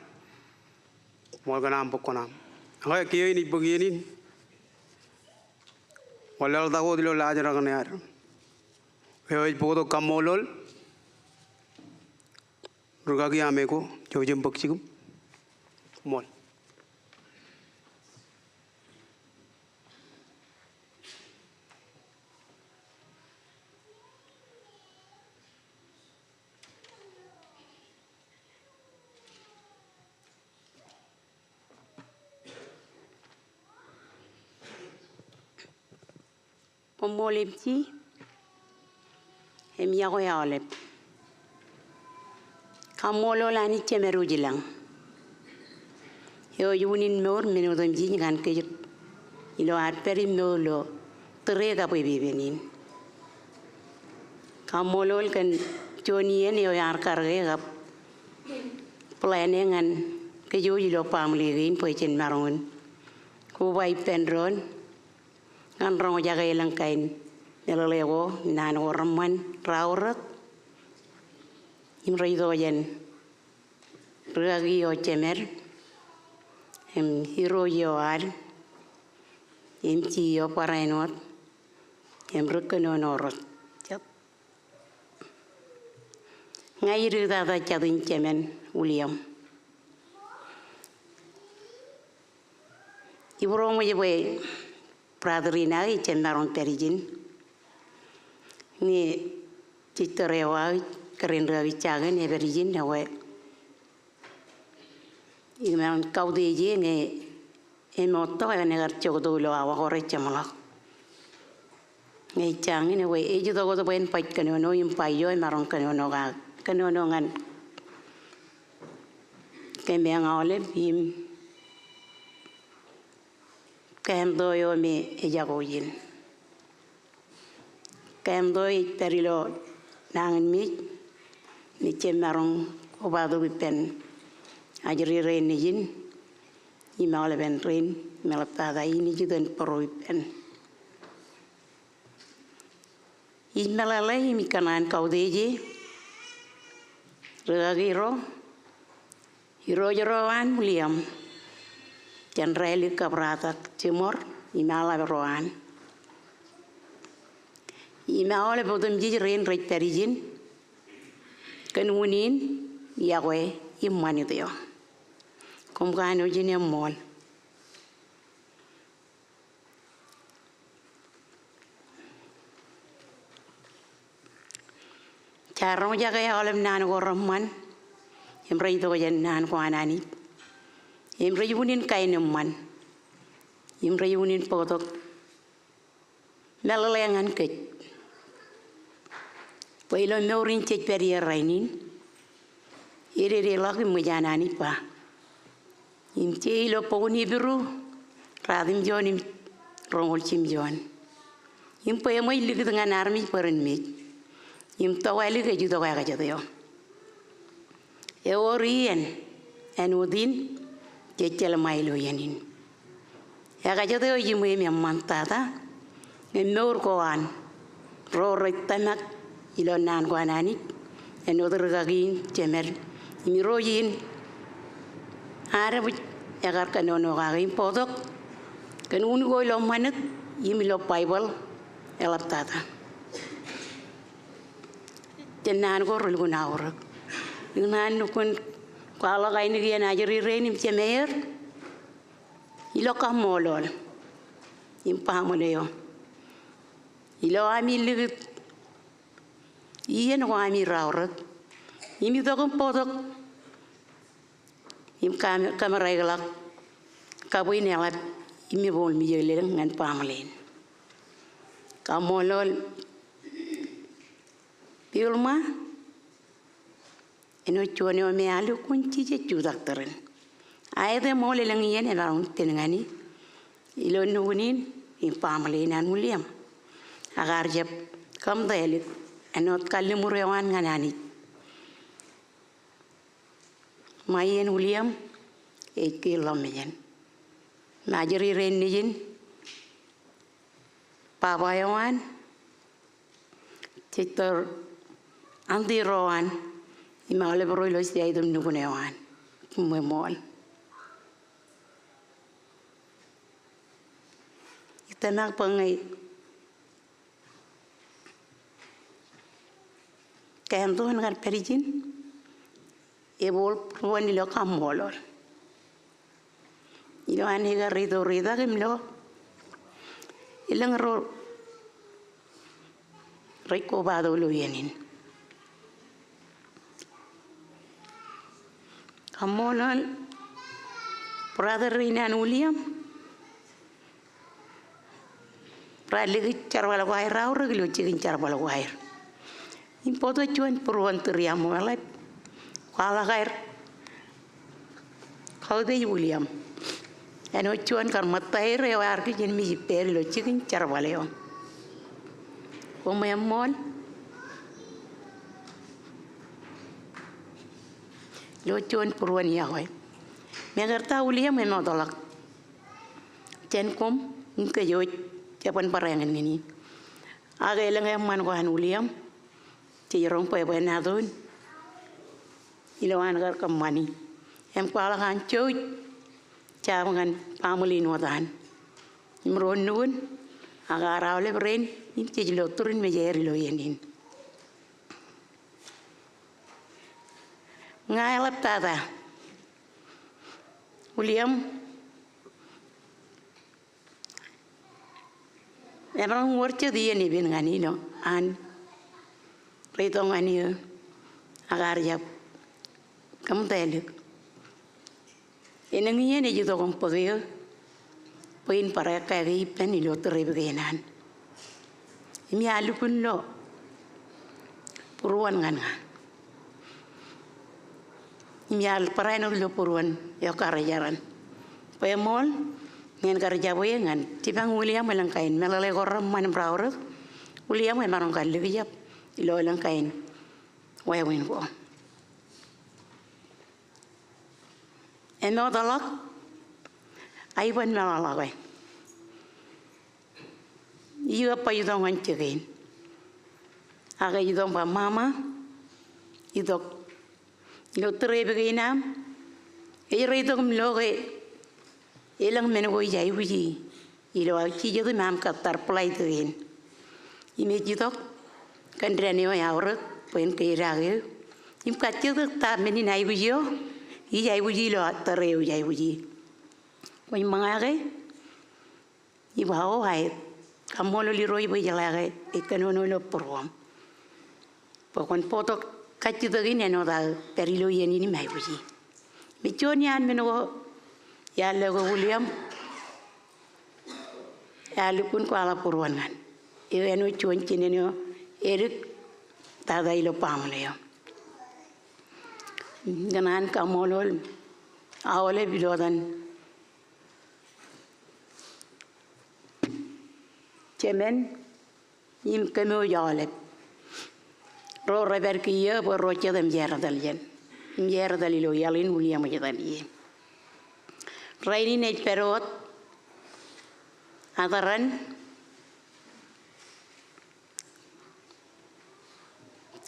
molganam pokonam ha kiyo ni begini walal dago dilo lajara kanear hoi bodo kamolol rugagi ameko jojem baksigum mol Omolepti em yago yalep kamolo lani temeru jilang yo yunin mor menodon jini kan ke ilo ar peri nolo terega bebenin kamolo kan jonien yo yar karega planengan ke yo ilo pamlegin pochen maron ko bai pendron kan rong jaga ilang kain nelelego nan oraman raurat imrei doyen ragi o cemer em hiro yo al em ci yo parainot em rekeno norot chat ngai rida da chadin cemen William ibro mo yebe Pradrina i cendaron perijin ni citerewa keren rawi cagen e perijin nawe iman kau deje ne emoto e negar chodo lo awa hore chamala ngai changi ne we e judo go ben pai kano no im pai yo maron kano no ga kano no ngan kembe ngale bim kem doyo me ejagoyin kem doy perilo nangan mi cemarong obado bipen ajri reniyin imale ben ren melata ini juden poroi pen imelala mi kanan kaudeje regagiro hiro joroan William Janreli kabrata timor imala roan imala bodum jiren rek perijin kanunin yawe imani dio kom gano jine mol charong jaga ya olem nan gorman imrei do jen nan ko anani imre yunin kainem man imre yunin potok melalengan ke poilo norin cek peri rainin ire lagi mujanani pa imce lo poni biru radim jonim rongol cim jon impo moy ligi dengan armi peren mi im tawali ke judo ka jado e orien en udin Kecil mailo yanin. Ya kaca tu jimu yang mantata, menur koan, rorik tamak ilonan koanani, enotor kagin cemer, imiroyin, Arab agar kanono kagin podok, kan unu ilo manat, imilo Bible, elap tata. Jenan ko rul gunaur, dengan nukun kalau kain dia najari renim cemer, ilo kamolol, impah moleo, ilo ami ligit, iyan ko ami raurat, imi tokong podok, im kamera gelak, kabui nelap, imi bol mi jeleng ngan pamlen, kamolol, pilma. Eno cuane me alu kunci je judak teren. Aide mole langian e laun tenengani. Ilo nunin impamle nan William. Agar jep kam daelit enot kali murewan nganani. Mayen William kilometer. Majeri renijin Pabayawan Titor Anti Rowan Imale Broilos Yaidum Nugunewan Mumol Itanak Pangai Kanto Ngar Perijin Ebol Wanilo Kamolor Iloan higa rido rida kimlo ilang ro Rico bado lo yenin Kamolol brother Rinan William Bradley charwala wair raur gilo chikin charwala wair impoto chuan purwan teriamo alai kala gair kau de William Ano chuan karmatai rewar ke jen mi per lo chikin charwaleo. Omemol lo chuan purwan yaoi. Megarta William eno dolak. Jen kom ke yo japan parangan ngini. Aga elang man ko han William. Ti rong pe benadun. Ilawan gar kamani. Em kwala kan chuj Cawangan pamuli nuatan, imron nun, agar awal beren, ini jadi turun menjadi loyanin. Ngalap tata, William, emang ngurce dia ni bin ngani no, an, retong ngani, agar jap, kamu teluk. Enangnya ni juga kompagio, poin para kaya pen ilo terbegenan. Ini alu pun lo, puruan ngana. Ini al para eno lo puruan, yo karajaran. Pemol, ngen karaja boy ngan. Tipang William melangkain, melalui koram mana berawal. William memang kali bijak, ilo melangkain. Wayawin ko. Eno dalak, ayuan melalui. Iya apa itu orang cekin. Aga itu orang mama, itu terbeginam. Itu mloge, elang menunggu jai uji. Ilo aci jadi mam katar pelai tuin. Ini itu kan drene ya orang poin keirage. Im kacau tu tak meni nai uji. Ijai uji lo tereu ijai uji. Kau mangare, ibao hai, kamu lo liroi berjalan ikan lo peruam. Pokon potok kacau tu gini no dah perilo ini mai uji. Miconian menogo, ya lego William, ya lupun kuala peruan kan. Ibu anu cuan cini no, erik tada ilo pamleo. Ganan kamolol awale bilodan cemen im kemo yale ro reber kiye bo roche dem yerdal jen yerdal lo yalin William jedali raini ne perot adaran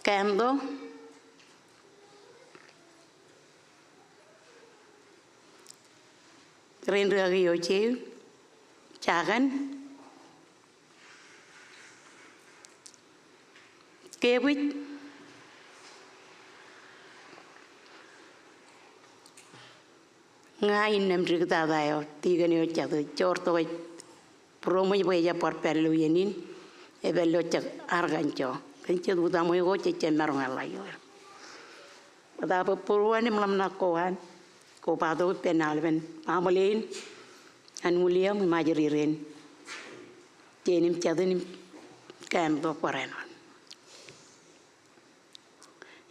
kando Rindu lagi oce, jangan kewit ngain nem cerita dah tiga ni oce tu cor tu promo je boleh japar perlu yenin, ebel oce arganco, kenci tu tamu yo oce cemar ngalai. Pada apa peruan ni malam nakoan. Ko pado penal ben amalin an William majeri ren jenim chadenim kam do pareno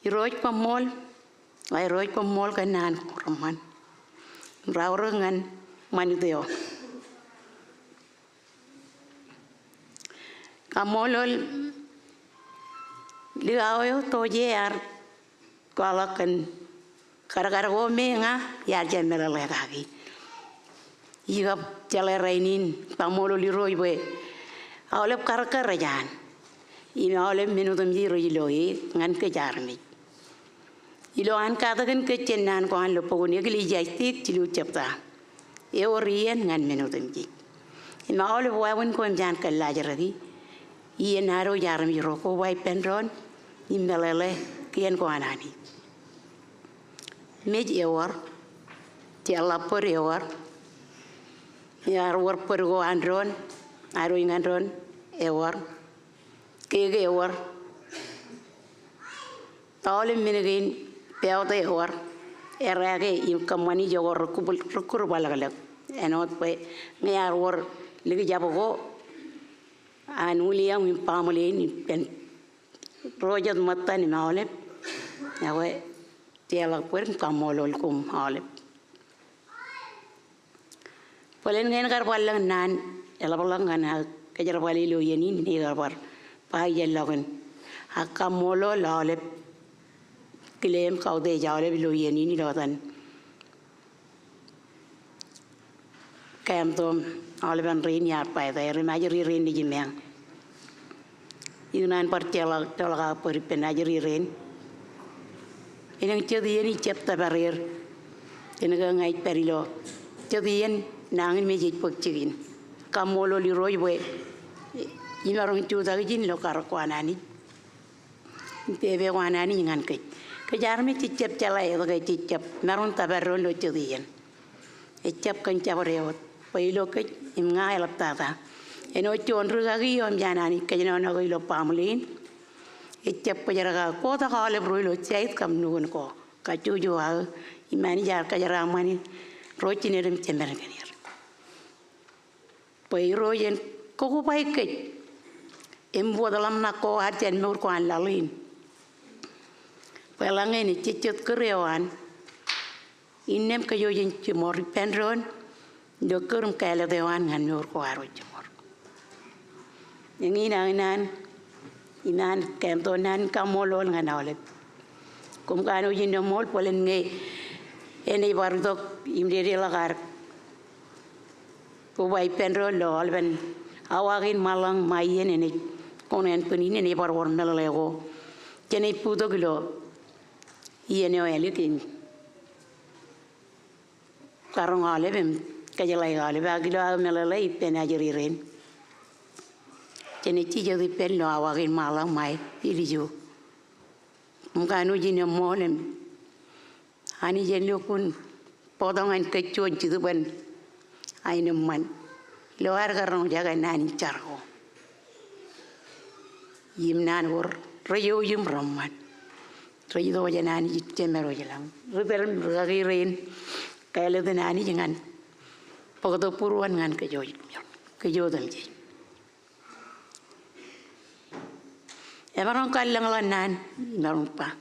iroj pamol ai roj pamol kanan roman rawrengan manideo kamolol liayo toje ar kalakan Gara-gara go menga ya jamela lagi. Iga jale rainin pamolo liroi we. Olep karakara jan. Ina olep minutum jiro iloi ngan ke jarmi. Ilo an katakan ke cenan ko an lo pogoni gili jaitik cilu cepta. E orien ngan minutum ji. Ina olep wawon ko jan ke lajaragi. Iya naro jarmi roko wai pendron imelele kien ko anani. Mej ewar tiala por ewar. Ya war por go andron aro ingandron ewar kege ewar tawle minegin peawta ewar erage im kamani jogor rukur balagala enot pe ngar war ligi jabogo an William im pamole ni pen rojat matta ni mawle yawe tiala por kamolol kum hale Polen ngen gar balang nan ela balang kan kejar bali lo yeni ni gar bar pa yelagan akamolo lale claim kau de jawle lo yeni ni lotan kem tom ale ban rin ya pa da ri majri rin ni jimeng yunan partela tolaga por penajri rin inang chedi yeni chepta barir tenaga ngai perilo chedi nangin mejit pokcigin kamolo li roy we imarong tuta gin lo karakwanani tebe wanani ngan ke jarmi cicep cala e ga cicep naron tabarron lo cedian e cap kan cabrewot paylo ke imnga elap tata eno chon ruga gi yom janani ke no no lo pamlin e cap pajaraga ko ta kale bro lo chait kam nun ko ka chuju a imani jar ka jaramani rochine rem cemergani Pairoyen koko baik embo dalam nako arjan mur ko an lalin pelange ni cicet kerewan inem kayo yin cimor penron do kerum kala dewan ngan mur ko aro cimor yang inan kentonan kamolol ngan olep kum kanu yin mol polen nge ene bardok imdere lagar Kuwai penro lo alben awagin malang mayen ini konen penin ini parwar melalego kene puto gilo iene oelikin karong alebem kajalai alebe agilo melalai penajeri ren kene cijo di pen lo awagin malang mai irijo mukanu jine molem ani jenlo kun podongan kecuan citu ben Ainu man, luar karong jaga nani cargo. Yim nan wor, rayo yim ramman. Rayo do janani cemero jalang. Ruperan ragi rain, kaya le nani jangan. Pagdo puruan ngan kejo dalji. Emarong kalang lanan, marong pa.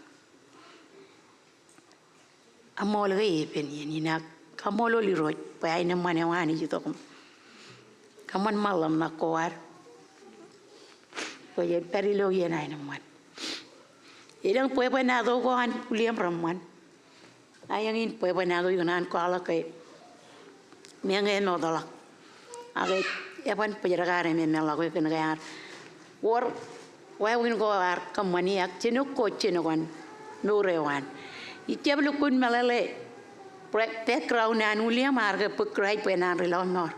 Amol gay pen yinak. Kamolo liroj, pay na manewani jito kom. Kaman malam na kuar. Pwede perilo yan ay naman. Ilang pwede na do ko han William Raman. Ayangin pwede na do yun han ko ala kay. Miyang no dalak. Agay yapan pajagare me melako yung kinagayar. War wawin ko ar kamaniak chinuk ko chinukan nurewan. Itiablukun malale. Tek rau nan William harga pekrai penan relon nor.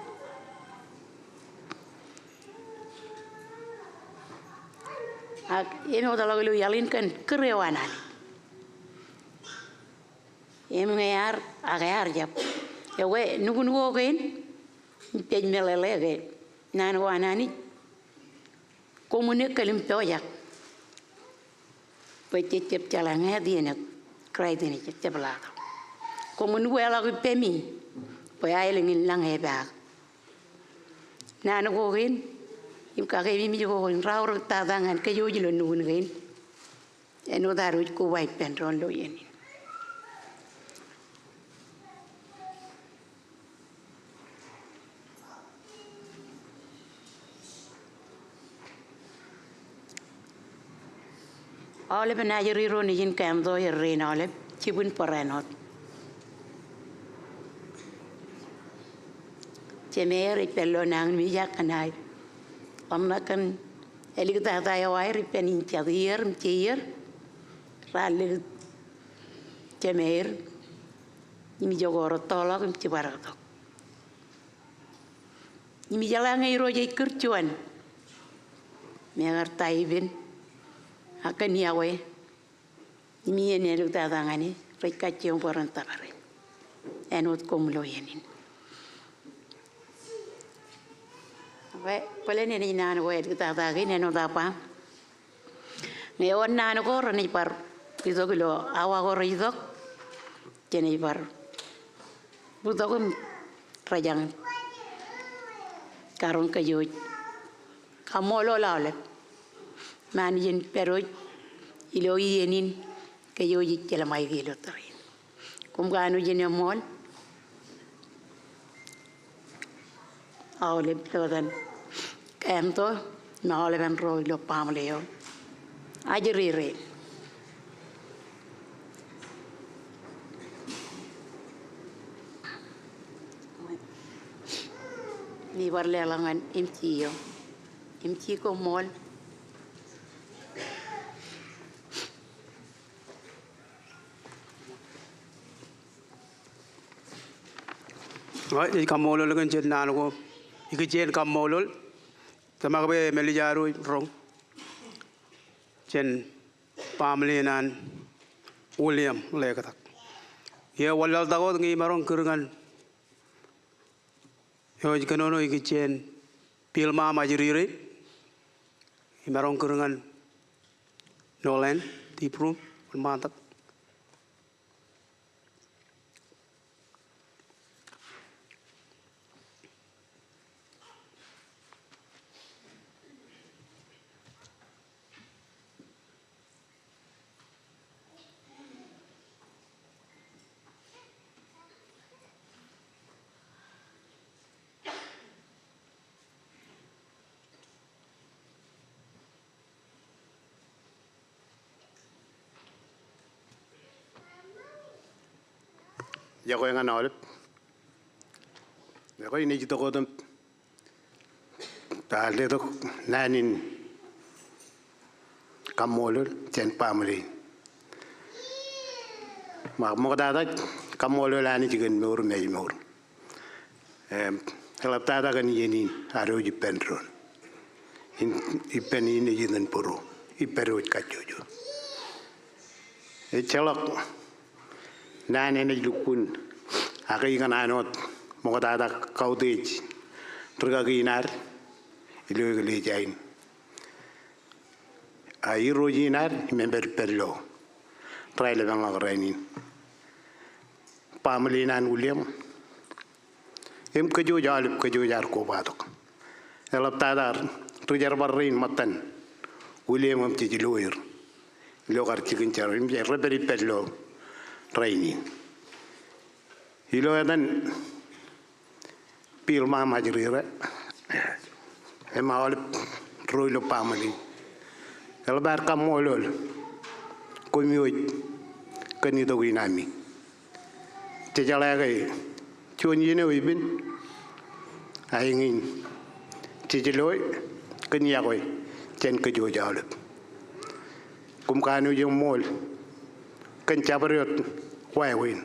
Eno dalau lu yalin kan kerewanan. Ngayar agayar jap. Ya we nugun wogen pej melele ge nan wanani komune kalim toyak. Pececep calangnya dia nak krai dia cecep belakang. Komun wela ku pemi, payah lengin lang hebag. Nana gogen, im kaki mi gogen raur tadangan kayu jilun nugun gen. Eno daru ku wai penron lo yenin. Oleh penajari ron izin kem do yer ren oleh cibun perenot. Cemer ipelo nang mijak kanai. Omna kan elik tata ya wair ipen incadir mciir. Rale cemer ini jogoro tolak mcibaratok. Ini jalan iro jai kercuan. Mengar taibin akan yawe. Ini yang elik tata ngani rika cium poran tabare. Enot komlo yenin. Pala ni nana we kita tagi neno tapa. Ngayon nana ko rani par itu kilo awa ko rizok jeni par. Buto ko rajang karun kayo kamolo lale. Manjin pero ilo yenin kayo jela mai kilo tarin. Kumgano jeni mol. Awalnya pelan em to na ole ben roi lo pam leo ajrire ni warle langan imci ko mol Right, kamolol kan jen nano ko jen kamolol sama kabe melijaru rong jen pamlinan William lekatak ya walal tago ngi marong kerengan yo jikanono iki jen pilma majiriri marong kerengan Nolan tiprum mantap Jago yang anol, jago ini kita kodam, tahle tu nanin kamolol jen pamli, mak mau kata kamolol ani jigen mur mei mur, kalau tata kan ini aru jipendron, ipen ini jigen puru, iperut kacuju, celok. Nan ini lukun, aku ingat anot, mau kata kau tej, tergagi inar, ilu ilu jain. Air roji inar, member perlo, try lebang agrenin. Pamlinan William, keju jar ko batok. Elap tadar, tujar barin matan, William cici lawyer, lokar cikin carim, reperi perlo. Raini, ilo dan pilma majrira, emawal roilo pamali, elbar kamolol, komiot, kanito ginami, cecalagai, cunyine wibin, aingin, ceceloi, kenyakoi, cen kejojalep, kumkanu yung mol, kencapariot. Wawin,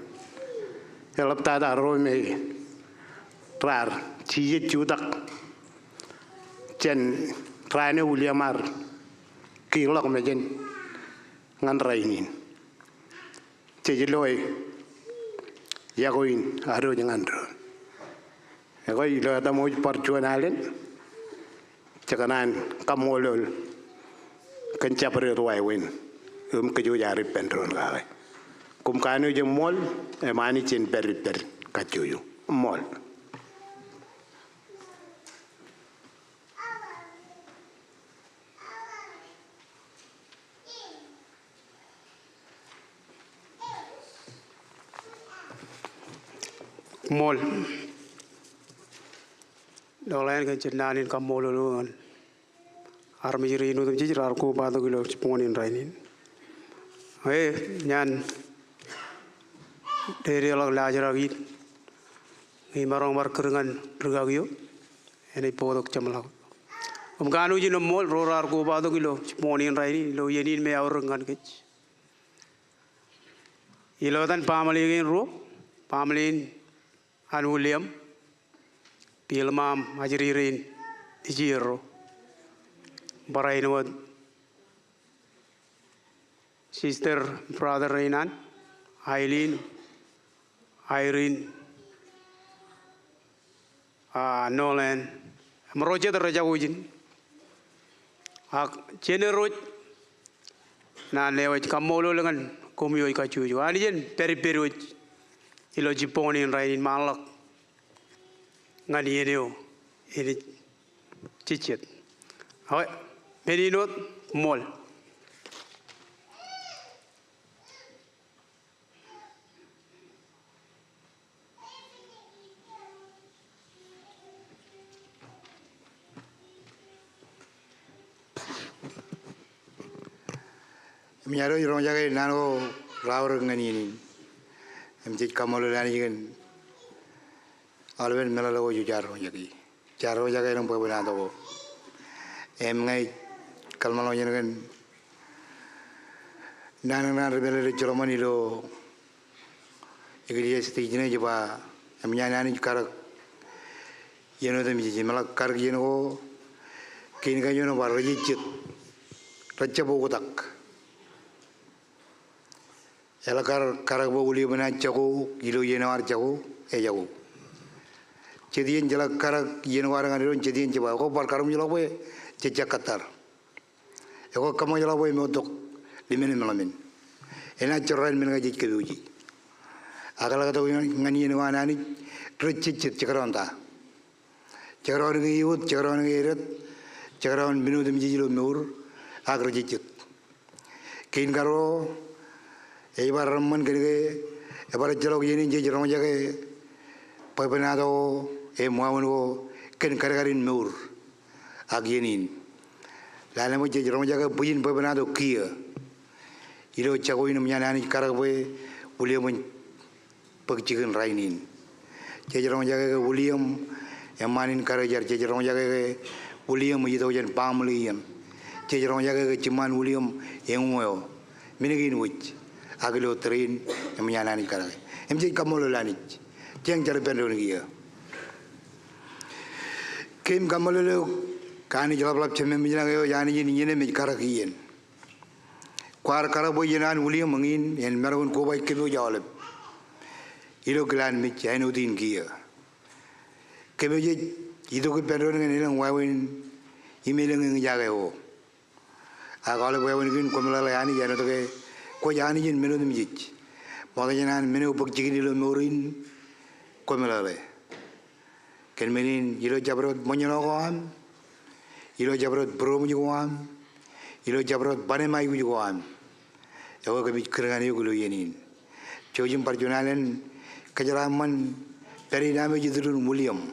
elap tada rome, rar, ciye cudak, jen rane Williamar, kilok mejen, ngan rainin, cejeloi, yagoin, aro jangan ro, yagoi lo ada mau perjuangan alen, cekanan kamolol, kencapariot wawin, kejujari pendron kali. Kumkano yung mall, mani chin per kacuyo, mall. Mall. Dolan kan cenanin kamol luan. Armijiri nu tum cici arko batu kilo ciponin rainin. Nyan dari orang lajar lagi ni marong mar kerengan regagio ini podok camalak kanu ji nomol rorar ko bado kilo monin rai lo yenin me aurengan kech ilo tan pamalin ro pamalin an William pilmam ajiririn dijiro barain wad sister brother Renan Aileen Irene Nolan meroja terraja ujin ak generoj na lewat kamolo dengan komio ikacuju ani jen peri ilo jiponi rainin malak ngani eneo ini cicit hoy meninot mol Miaro irong jaga nano rawar ngani ini. Emcik kamolo lani jigen. Alwen melalo ju jaro jaga irong pun benar tu. Ngai kalmalo jigen. Nana rebel Jerman ilo. Ikut stage ni jeba. Emnya nani karak. Yeno tu miji malak karak yeno. Kini kan yeno baru jicit. Raja bogotak. Ela karak bo uli bena caku ilo yenawar caku jaku. Cedian jala karak yenawar ngadiron cedian coba. Kau par karum jala boy cecak katar. Kau kamu jala boy meotok limen melamin. Ena ceraiin mengaji keduji. Akal kata ngani yenawar nani tercicit cekaran ta. Cekaran ngiyut cekaran ngirat cekaran binu dem jijilo meur agro cicit. Kain karo Ibar raman kerja, ibar jalok ini jadi orang jaga, pepenado, muawan wo, ken kargarin meur, agienin. Lalu mo jadi orang jaga pujian pepenado kia, ilo cakuin menyanyi karag boy, William pegcikan rainin. Jadi orang jaga William, emanin karajar, jadi orang jaga William itu jen pamlian, jadi orang jaga cuman William yang muo, minegin wich. Agilo train menyanyi karak. Emcik kamu lelani, jangan cari pendon dia. Kim kamu lelu, kani jalap cemem menjangan yani ini karak ian. Kuar karak boy jenan William mengin, yang merahun kobai kilo jalap. Ilo gelan mich, yang udin dia. Kemudian itu ke pendon dengan ilang wawin, email yang jaga ho. Agak wawin gin komela yani jangan tu ke. Kau jangan jen menu demi jij, malah jangan menu upuk jikin ilo murin, kau melale. Ken menin ilo jabrot monyonoam, ilo jabrot bro monyonoam, ilo jabrot banemai monyonoam. Aku kebij kerengan itu gulu yenin. Cojim perjuangan kejaraman dari nama jidurun William,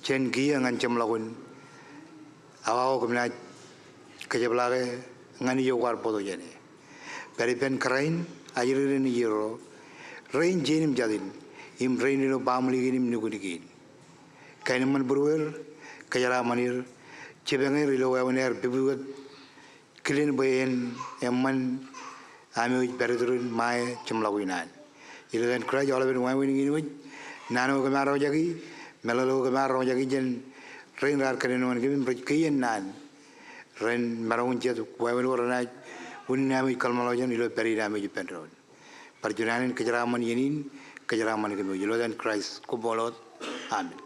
jen kia ngancam lawan. Awak kemudian kejablaga ngani jawar podo jene. Peripen kerain, ajaran ini jero, rain jenim jadin, rain itu pamli ginim nukunikin. Kain man berwer, kajara manir, cebengir ilo wawaner pibuat, kilin bayen, man, ame beridurun mai cemlawinan. Ilo dan kerai jauh lebih wawin gini, nano kemaro jagi, melalo kemaro jagi jen, rain rar kalian gimin berkian nan, rain marungun jatuh, wawin orang Unni kalmalajan ilo peri nami jipendron. Perjuangan kejaraman ini, kejaraman kami ilo dan Christ kubolot. Amin.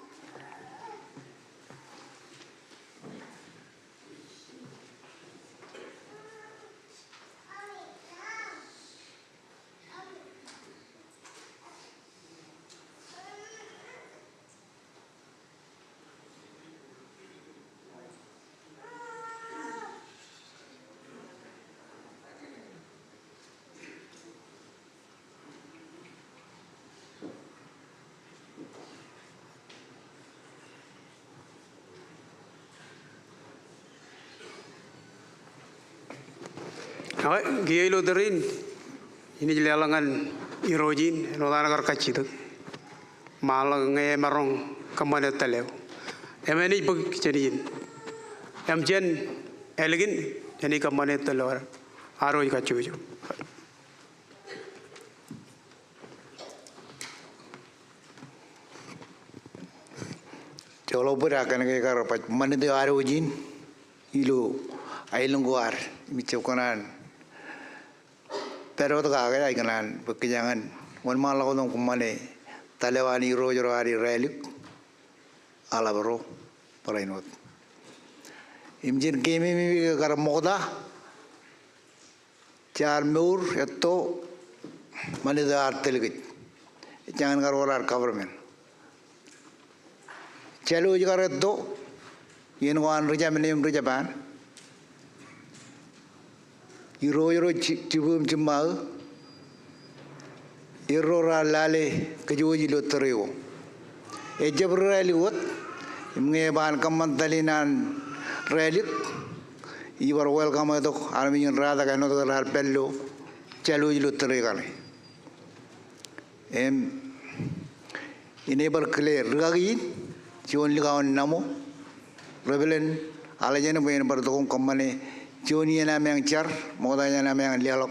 Gaya ilo terin ini jelalangan irojin no dana gar kachiduk mal nge marong kamane talew emeni bug chenin emjen elgin yani kamane talor aroj kachujo Kalau berakan ke karapat mana tu arojin ilo ailungguar micokanan pero tu kagak ay kanan bekerjangan wan malah kau tu kumane talewani rojo hari relik ala bro parainot imjin game mi kar moda char mur etto mana tu artelik jangan kar orar government Chalo juga redo, yang wan raja menem raja ban, iro cibum cimbal, iro ralale kejuji lotereo, ejab reliwat, mengeban kamantalinan relik, ibar welcome itu armian rada kan itu ral pello, chalo lotereo kali, ini berkelir lagi. Cion ligawan namo, rebelen alajana bayan berdokong kamane cioni nama yang car, modalnya nama yang lialok,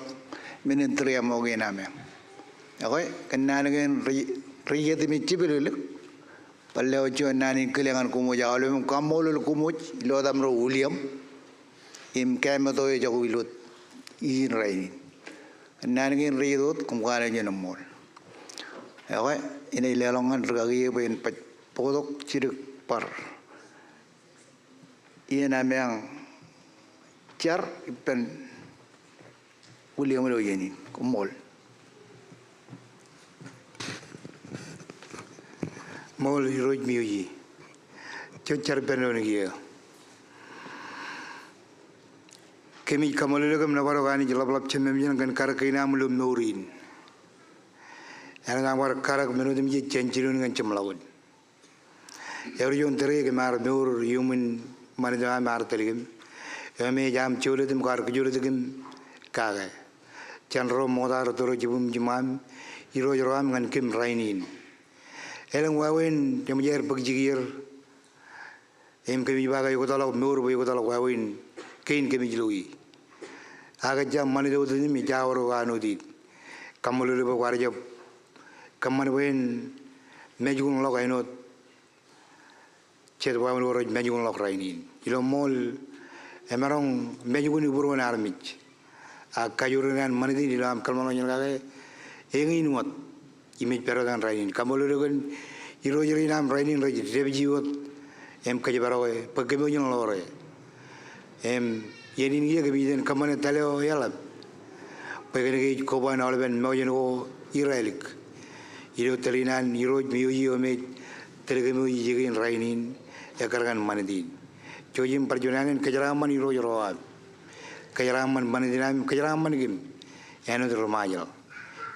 menentri yang mau nama yang. Oke, kena dengan riya tu mesti beluluk. Palau cion nani kelengan kumu jauh lebih kamolul kumu, lodam ro William, kami tu jago wilut, izin raini. Kena dengan riya tu kumkara je namol. Oke, ini lialongan regagi bayan podok cirik par ia nama yang car ipen William lo ini kumol mol hiroj miuji car penon dia kami kamol lo kam nawaro gani jelap cemem jangan kar kaina mulum nurin yang nawar karak menudem je cencilun dengan cemlawun Everyone tere ke mar nur human manajam mar teligim, eme jam chuletim kar kujuletim kagai, chandro modar toro jibum jimam, iro joram ngan kim rainin. Eleng wawin jamjer pagjigir, kemi bagai kotalok nur bagai kotalok wawin, kain kemi jelui. Agak jam manido tu ni jawro anudi, kamululu bawarjab, kamanwen mejung lok ainot. Chet wawan waro mejugun lok rainin. Ilo mol emarong mejugun iburo na armich. A kayuringan manidi ilo am kalmano nyalage engin wat image perodan rainin. Kamolo dogan iro jirinam rainin roji rebijiwot kajibaro pagkemo nyong lore. Yenin iya kebiden kamane taleo yalab. Pagkene koban alben mojen irailik. Iro talinan iro miuji ome tergemu jigin rainin. Ekarkan manidin. Jojim perjuangan kejaraman iro joroab. Kejaraman manidinam kejaraman gim. Eno termajal.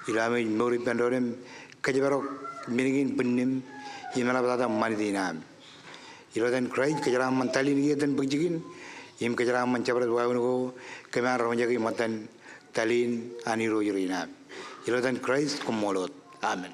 Ilame muri pendorem kejabarok minigin benim imala batata manidinam. Ilo dan Christ kejaraman talin dia dan berjigin. Kejaraman cabarat wawan ko kemar romjagi matan talin aniro jirinam. Ilo dan Christ kumolot. Amen.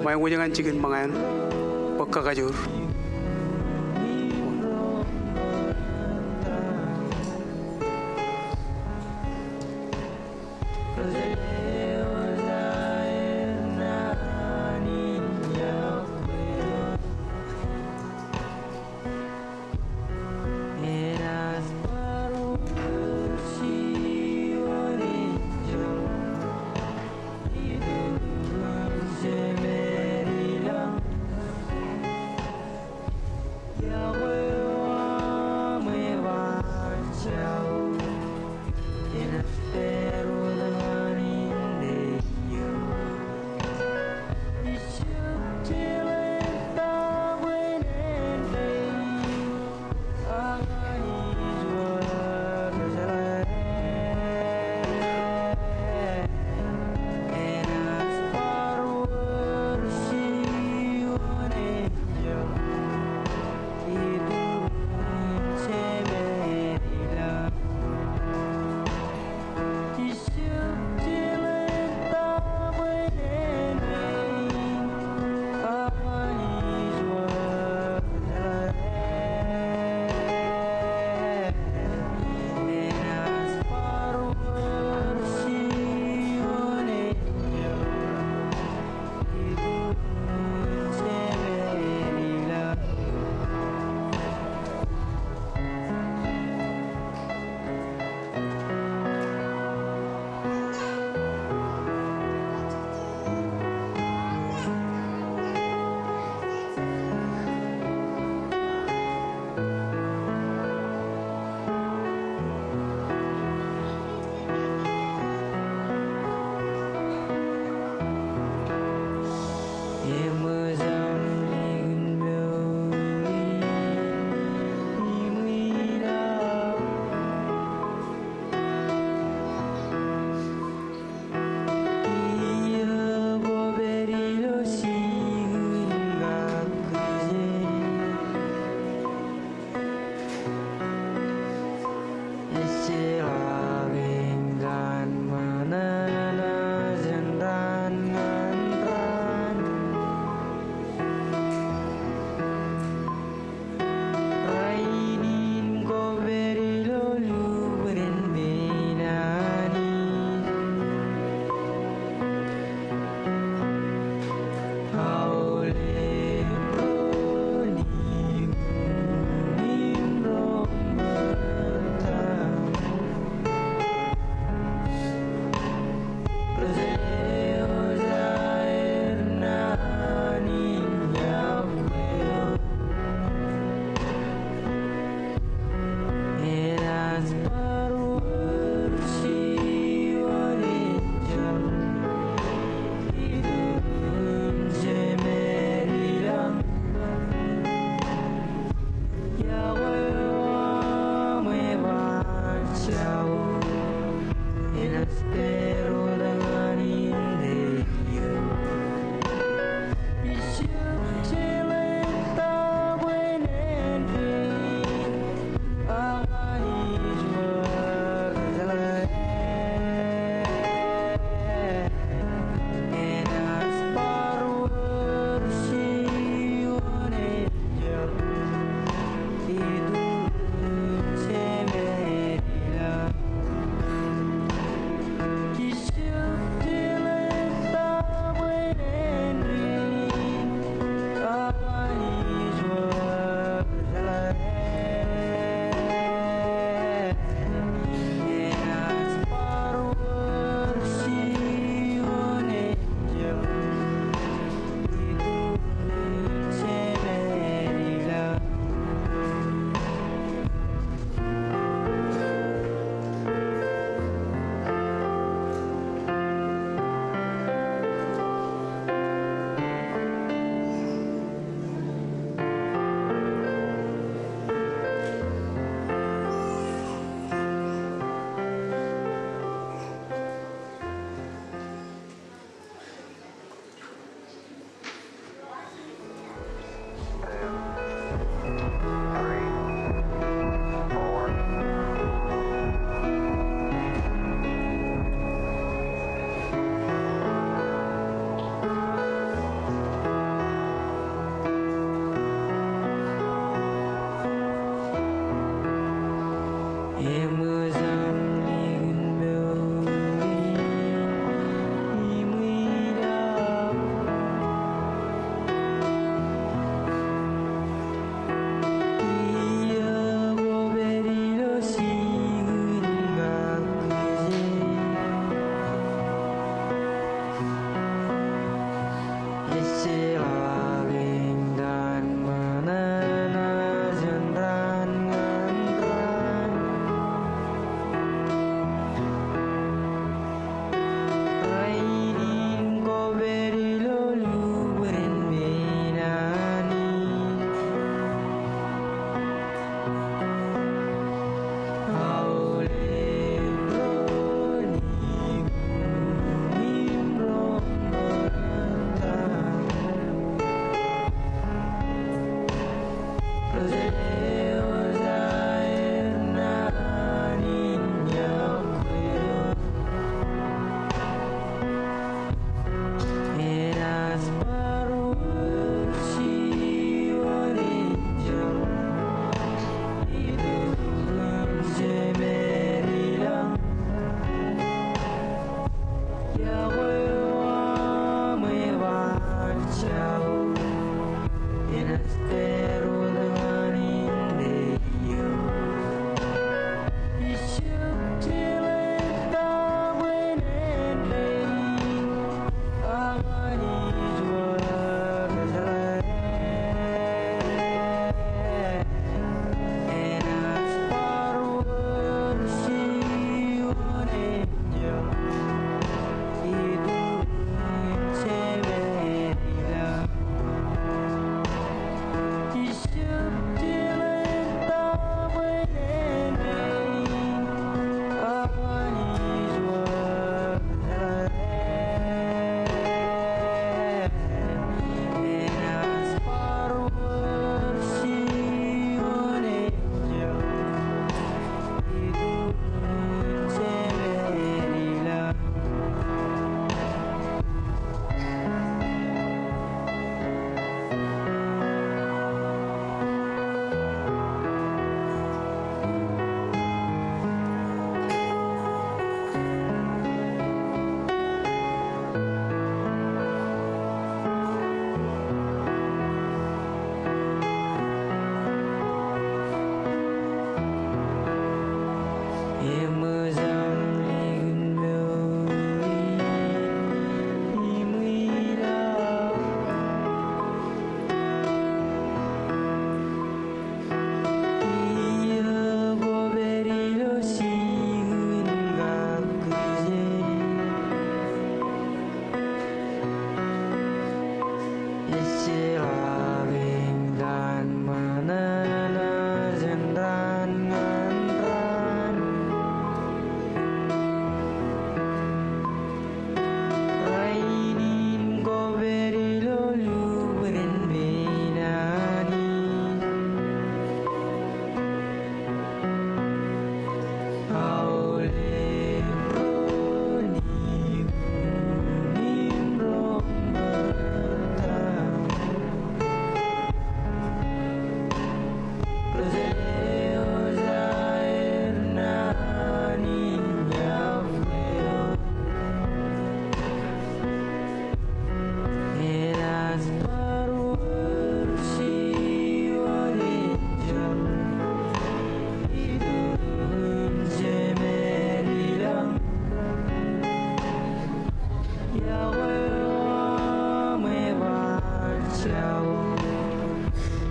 Mayang jangan cikin bangan pekka kajur.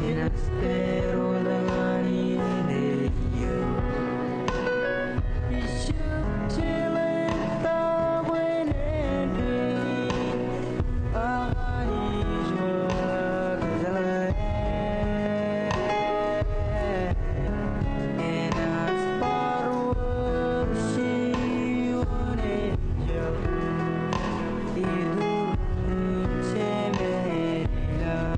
Espero dengan india Isyuk cilita wenedui Ahai jua kejalan Enas parur siwan angel Tidur cemerila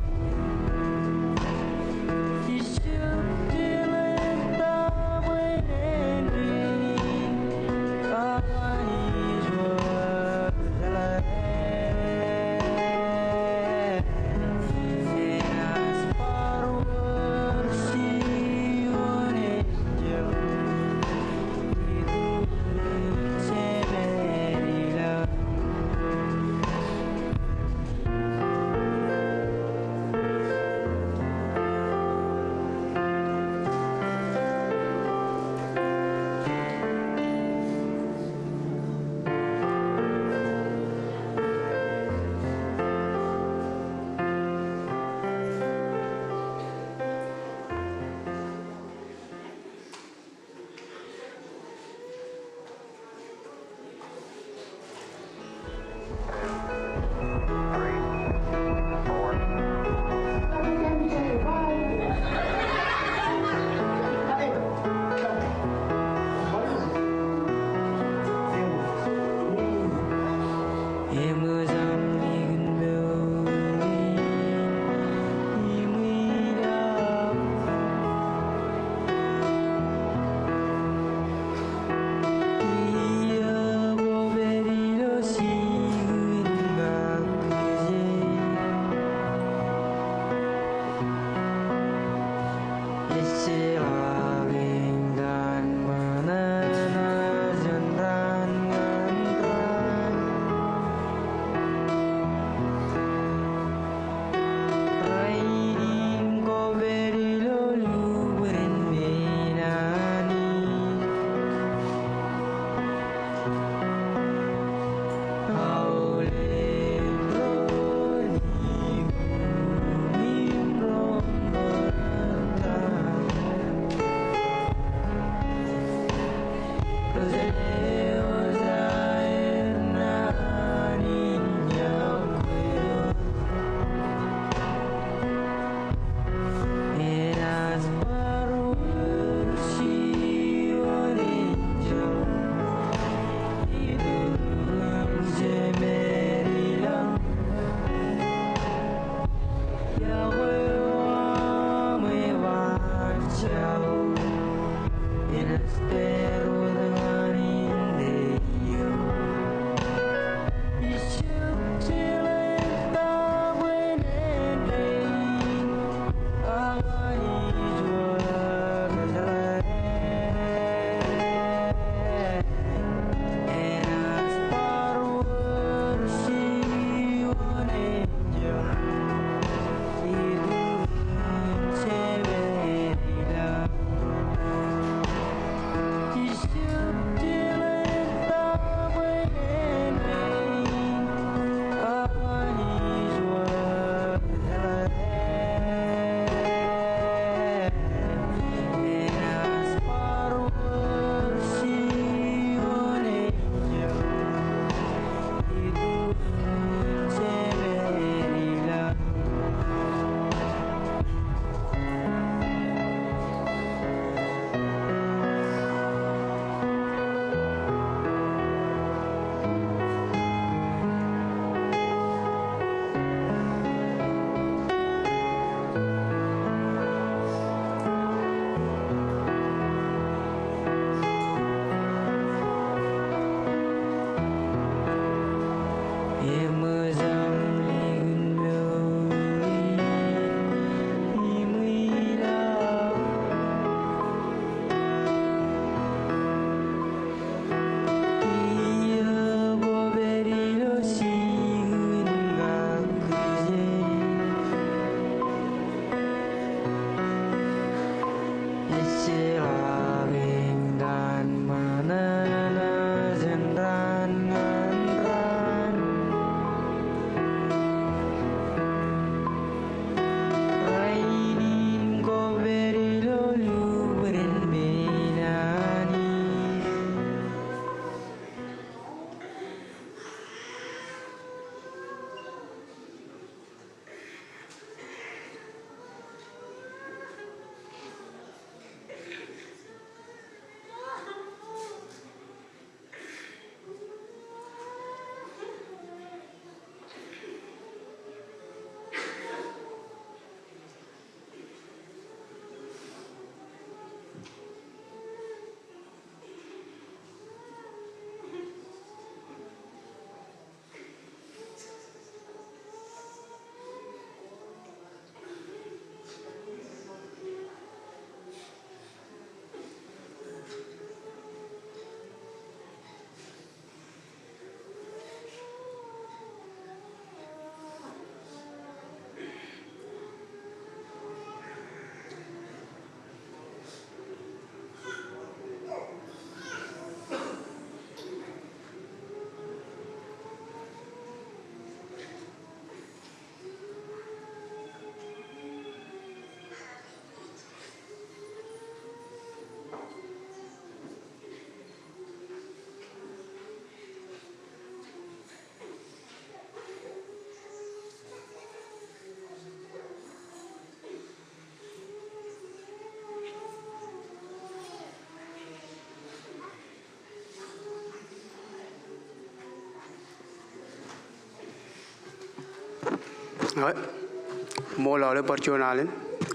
Mola le percuanalen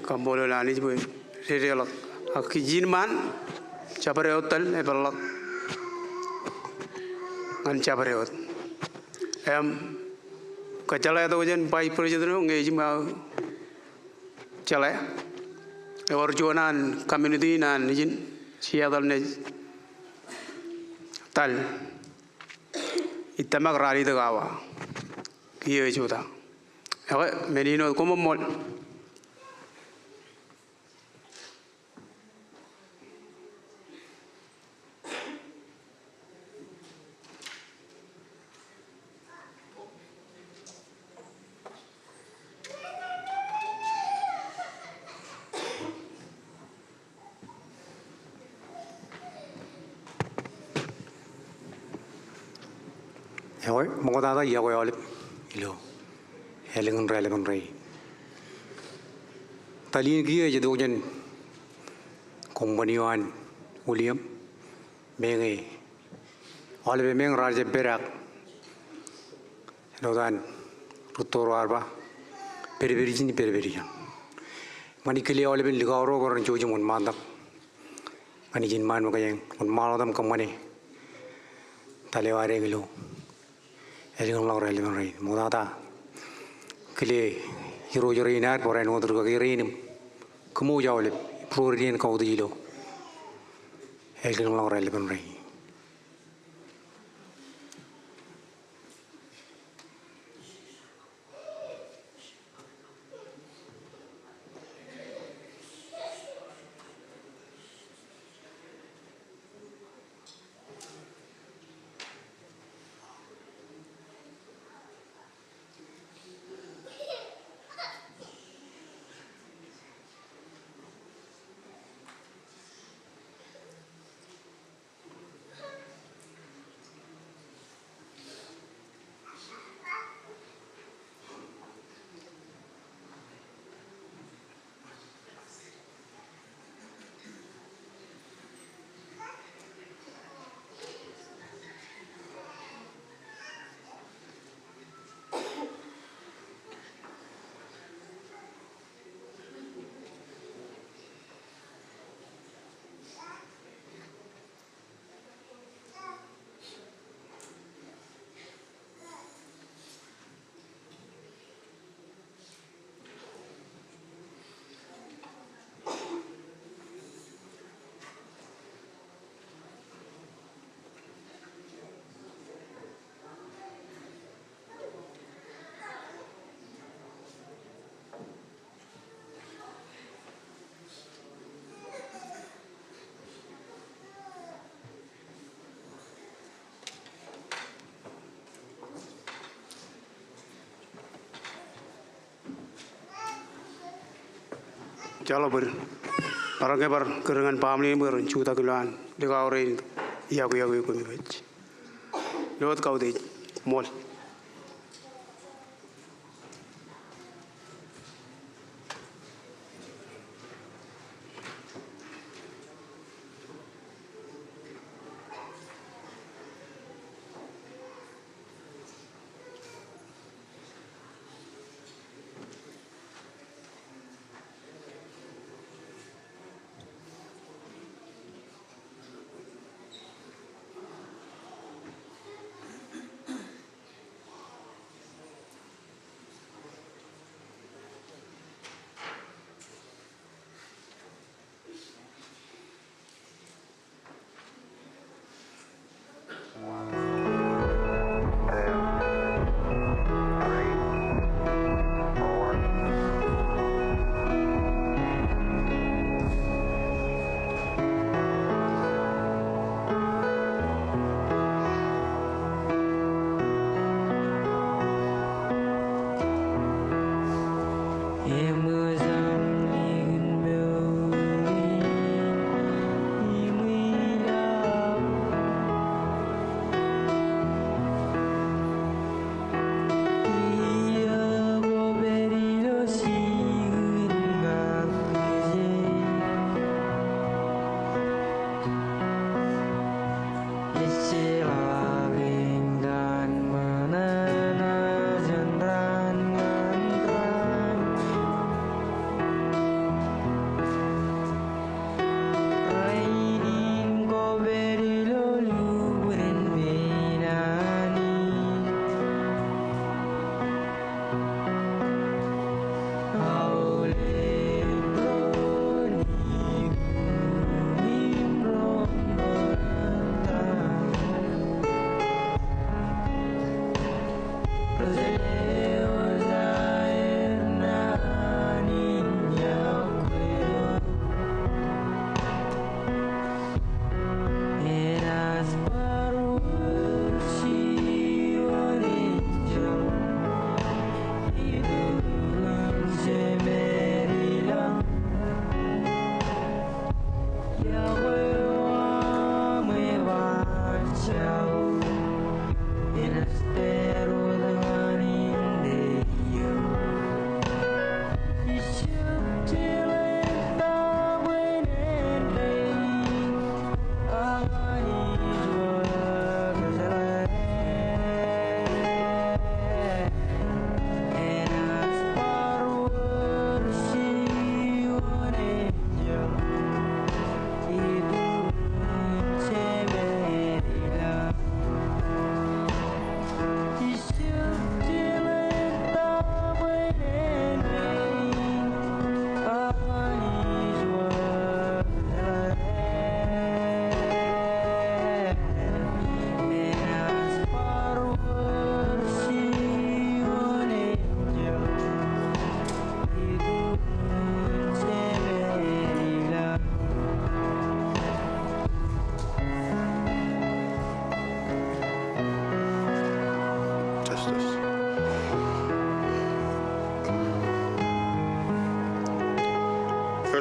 kamolo lani boy relak akijin man capare hotel e balak ngan capare hot kacala to jen pai president ngeji ma cala e percuanan community nan jin siadal ne tal itamak rali de gawa kiye juta menino como mol Mengota ya olip ilo helengan rei tali kia jadi ojen kompaniwan William mengai olip meng raja berak nodan rutoro arba peri jini peri mani kili olip ligaro koran jojo mon mandak mani jin man makayang mon malodam kamane taleware gilo helengan lau rei modata kili hero jorinar poren odur ka kirim kemu jawle prorien kau dilo helengan lau rei Jalo ber parang bar kerengan pamli ber cuta kilan de gaure ya ko ko mi wech lot kau de mol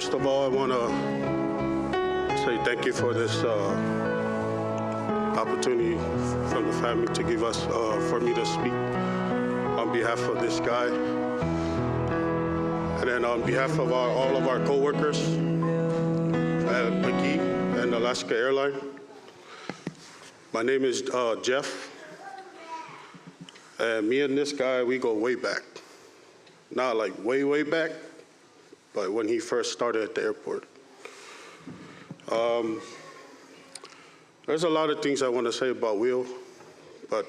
First of all, I want to say thank you for this opportunity from the family to give us, for me to speak on behalf of this guy. And then on behalf of all of our co-workers at McGee and Alaska Airlines. My name is Jeff. And me and this guy, we go way back. Not like way, way back, but when he first started at the airport. There's a lot of things I want to say about Will, but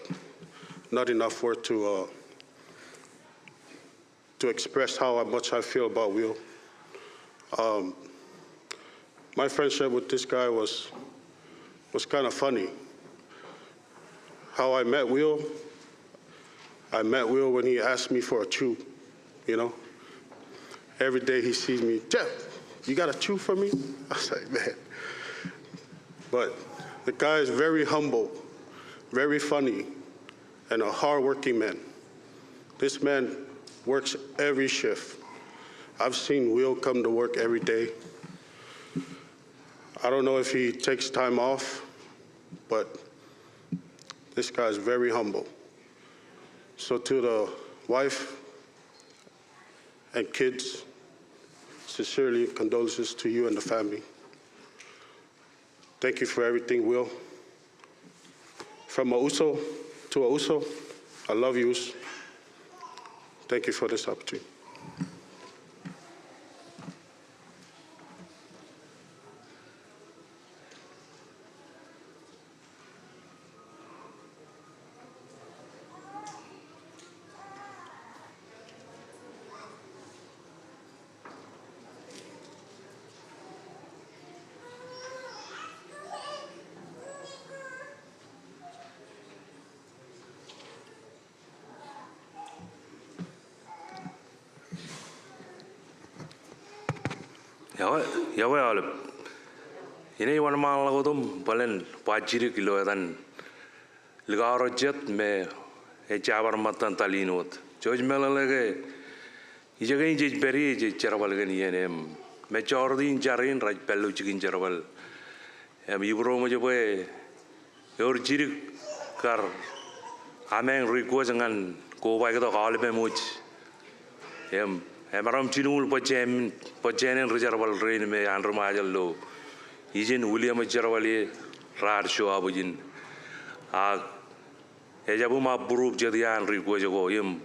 not enough words to express how much I feel about Will. My friendship with this guy was kind of funny. How I met Will when he asked me for a chew, you know? Every day he sees me, Jeff, you got a chew for me? I was like, man. But the guy is very humble, very funny, and a hardworking man. This man works every shift. I've seen Will come to work every day. I don't know if he takes time off, but this guy is very humble. So to the wife and kids, sincerely condolences to you and the family. Thank you for everything, Will. From a Uso to a Uso, I love you. Thank you for this opportunity. Yawe alip. Ini wan mal lagodum balen wajiri kilo dan ligaro jet me echabar matan talinot. George melalege ijagain jej beri jej charabal gani enem me chordin jarin raj pelu chikin charabal. Ibro mo jobe yor jiri kar ameng riko jangan ko bai to alip much. Emaram chinul pajenen reserval rain me andro majallo ijin William Jarwali rar show abujin a ejabu ma burup jadian riko jago yem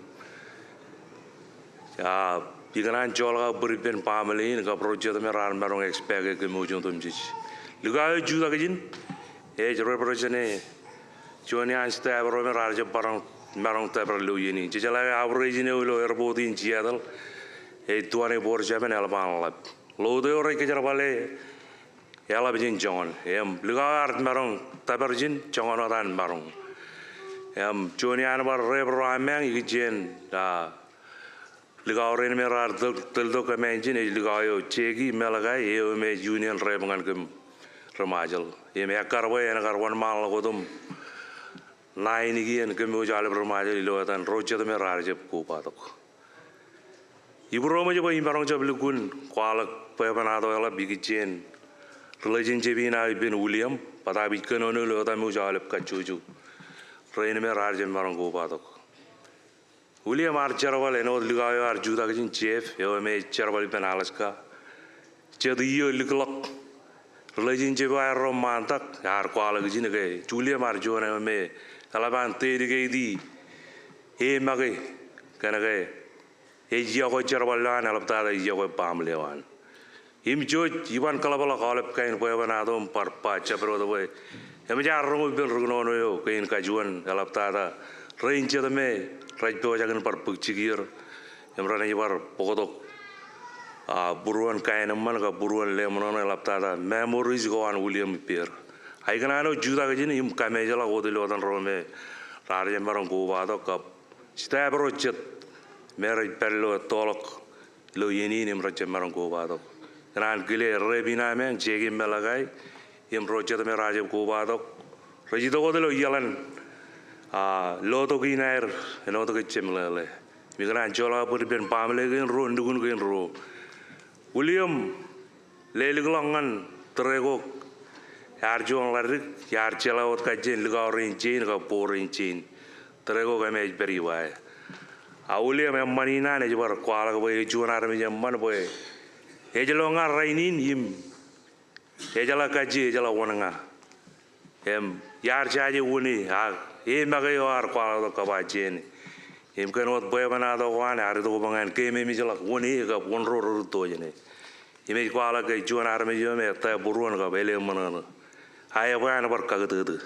a piganan jolga buripen pameli ka project me rar marong expect ke mujun tum jich luga juda gajin e jero projene joni ansta bro me rar parang marong tabra lu yini jala average ne ulo erbodin jiadal tuane borja ben alban lab lo de ore ke jarabale yala bijin jon lugar marong tabarjin jon ran marong joni an bar rebro amang yigen da lugar en merar del do kamenjin lugar yo chegi melaga yo me union rebangan kem ramajal me karbo en karwan mal godum nai ni gen kem ujal ramajal lo tan roja me rar je ko patok Ibro mo joba imbarong jablukun kwalak pepanado ela bigijen religion jebina ibn William pada bikano no lo tamu jalep kachuju rein me rarjem marong go badok William archerwal eno ligayo arjuda gin chef yo me cherwal ben Alaska chediyo liklok religion jeba romantak ar kwalak gin ge Julia marjona me talaban terige di e mage kanage Ejiago jarwalan alaptada ejiago pamlewan. Imjoj iban kalabala kalap kain pewanadom parpa chapro doe. Emijarro bil rugono yo kain kajuan alaptada range the me right to jagan parpuk chigir. Emrana ibar pogodok buruan kain man ka buruan lemon alaptada memories go on William Pierre. I can know Judah gajin im kamejala godilo dan rome rarjem barang go badok kap. Stabro chet Merit perlo tolok lo yeni nim roche marong ko badok ran gile rebina men jegi melagai im roche me raje ko badok roji to godelo yalan lo to ginair eno to chemlele migran jola pur ben pamle gen ro ndugun gen ro William Leligelangan terego yarjuang larik yarjelawat kajen ligaurin jin ka porin jin terego kame beriwai. Awalnya memang manina ne jabar kuala kau jual armi zaman boy. Ejalongar rainin him. Ejala kaji ejala wananga. Yar caje wuni magai war kuala kau bajen. Kenot boy mana do wan hari tu bangan keme misalak wuni ka wonro tu aja ne. Kuala kau jual armi zaman eta buruan kau beli mana. Ayah boy ane berkaget tu.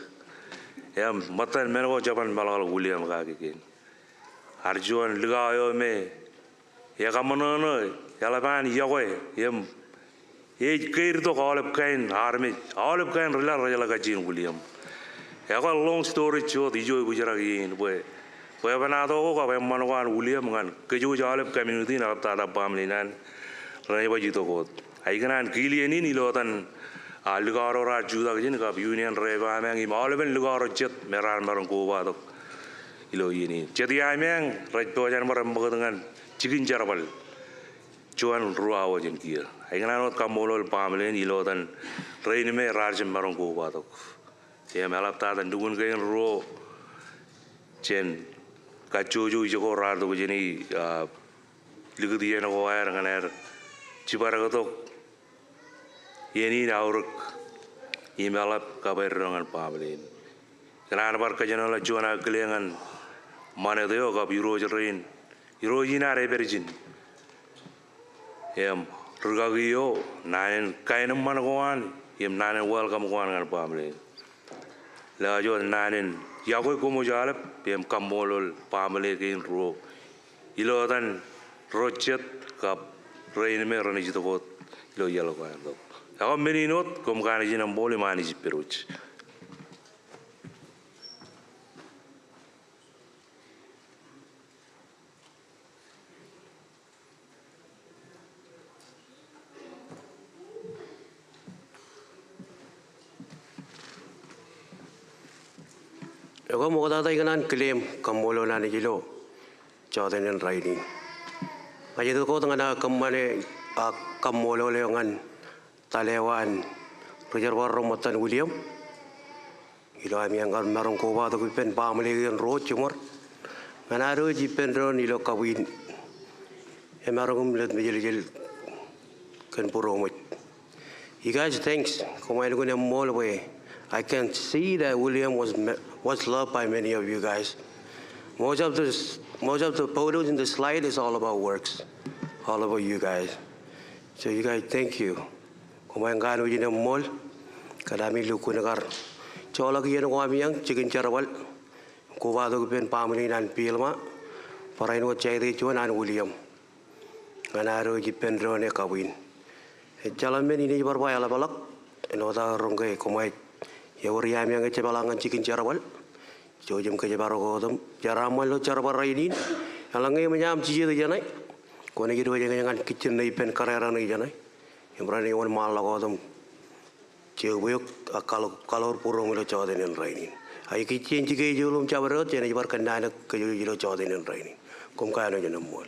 Matan menko japan balal William kaki. Arjuan ligayo me ya kamanono ya lapan yagoy kair to olep kain army olep kain rela rela kajin William ya ko long story cho dijo gujaragin boy banado ko ka manwan William ngan keju olep community na tada pamlinan rai bajito ko ai kanan kilieni ni lotan ligaro ra juda gin ka union reva mangi oleben ligaro jet meran marang ko ba ilo ini. Jadi ayam rajuan maram dengan cikin jarabal, cuan ruah wajan kia. Ayengan anot kamolol pamelen ilo dan raini me rajam marong ko batok. Ya melap tadan dukun kayen ruo, jen kacuju joko rado kujeni ligudi ena ko air dengan air cipara kotok. Yeni nauruk imelap kabar dengan pamelen. Kenapa bar kajian la cuan aglengan mana deo kap Eurojin are berjin rugagio nanen kainam managoan nanen welcome goan ngan pamle la jo nanen yago komo jalap kamolol pamle kin ro ilo dan rojet kap rain me rani jito ko ilo yalo ko ando yago meninot kom kan jinam bole mani jiperuch. Ako mo tatay kanan claim kamolo na ni Jilo Jordan and Riding. Kaya ito ko tanga kamane kamolo leongan talewan reservoir romatan William. Ilo ami ang marong ko ba to pen pamili ang road chumor. Manaro jipen ron ilo kawin. Marong let me jil kan puro mo. You guys thanks. Kumain ko na mall way. I can see that William was loved by many of you guys. Most of the photos in the slide is all about works, all about you guys. So you guys, thank you. Kumain kano yun ang mall, kadami luko na kar. Chola kiyan ko kami yang chicken charawal. Kuwado ko pen pamili nan pilma. Para ino chay de chuan an William. Ganaro jipen drone kawin. Jalan men ini berbaya la balak. Ino ta rongke kumai. Ya uriam yang kecebalangan cikin carawal, jojum kecebaro kodam, jaramal lo carawal rainin, alangai menyam cici tu janai, kau ni kita jangan kitchen ni pen karera ni janai, yang berani orang malah kodam, cewek kalau purung lo cawatin rainin, ayah kitchen cici julum cawarot jangan jebar kendana kejujulo cawatin rainin, kum kaya no janam mul.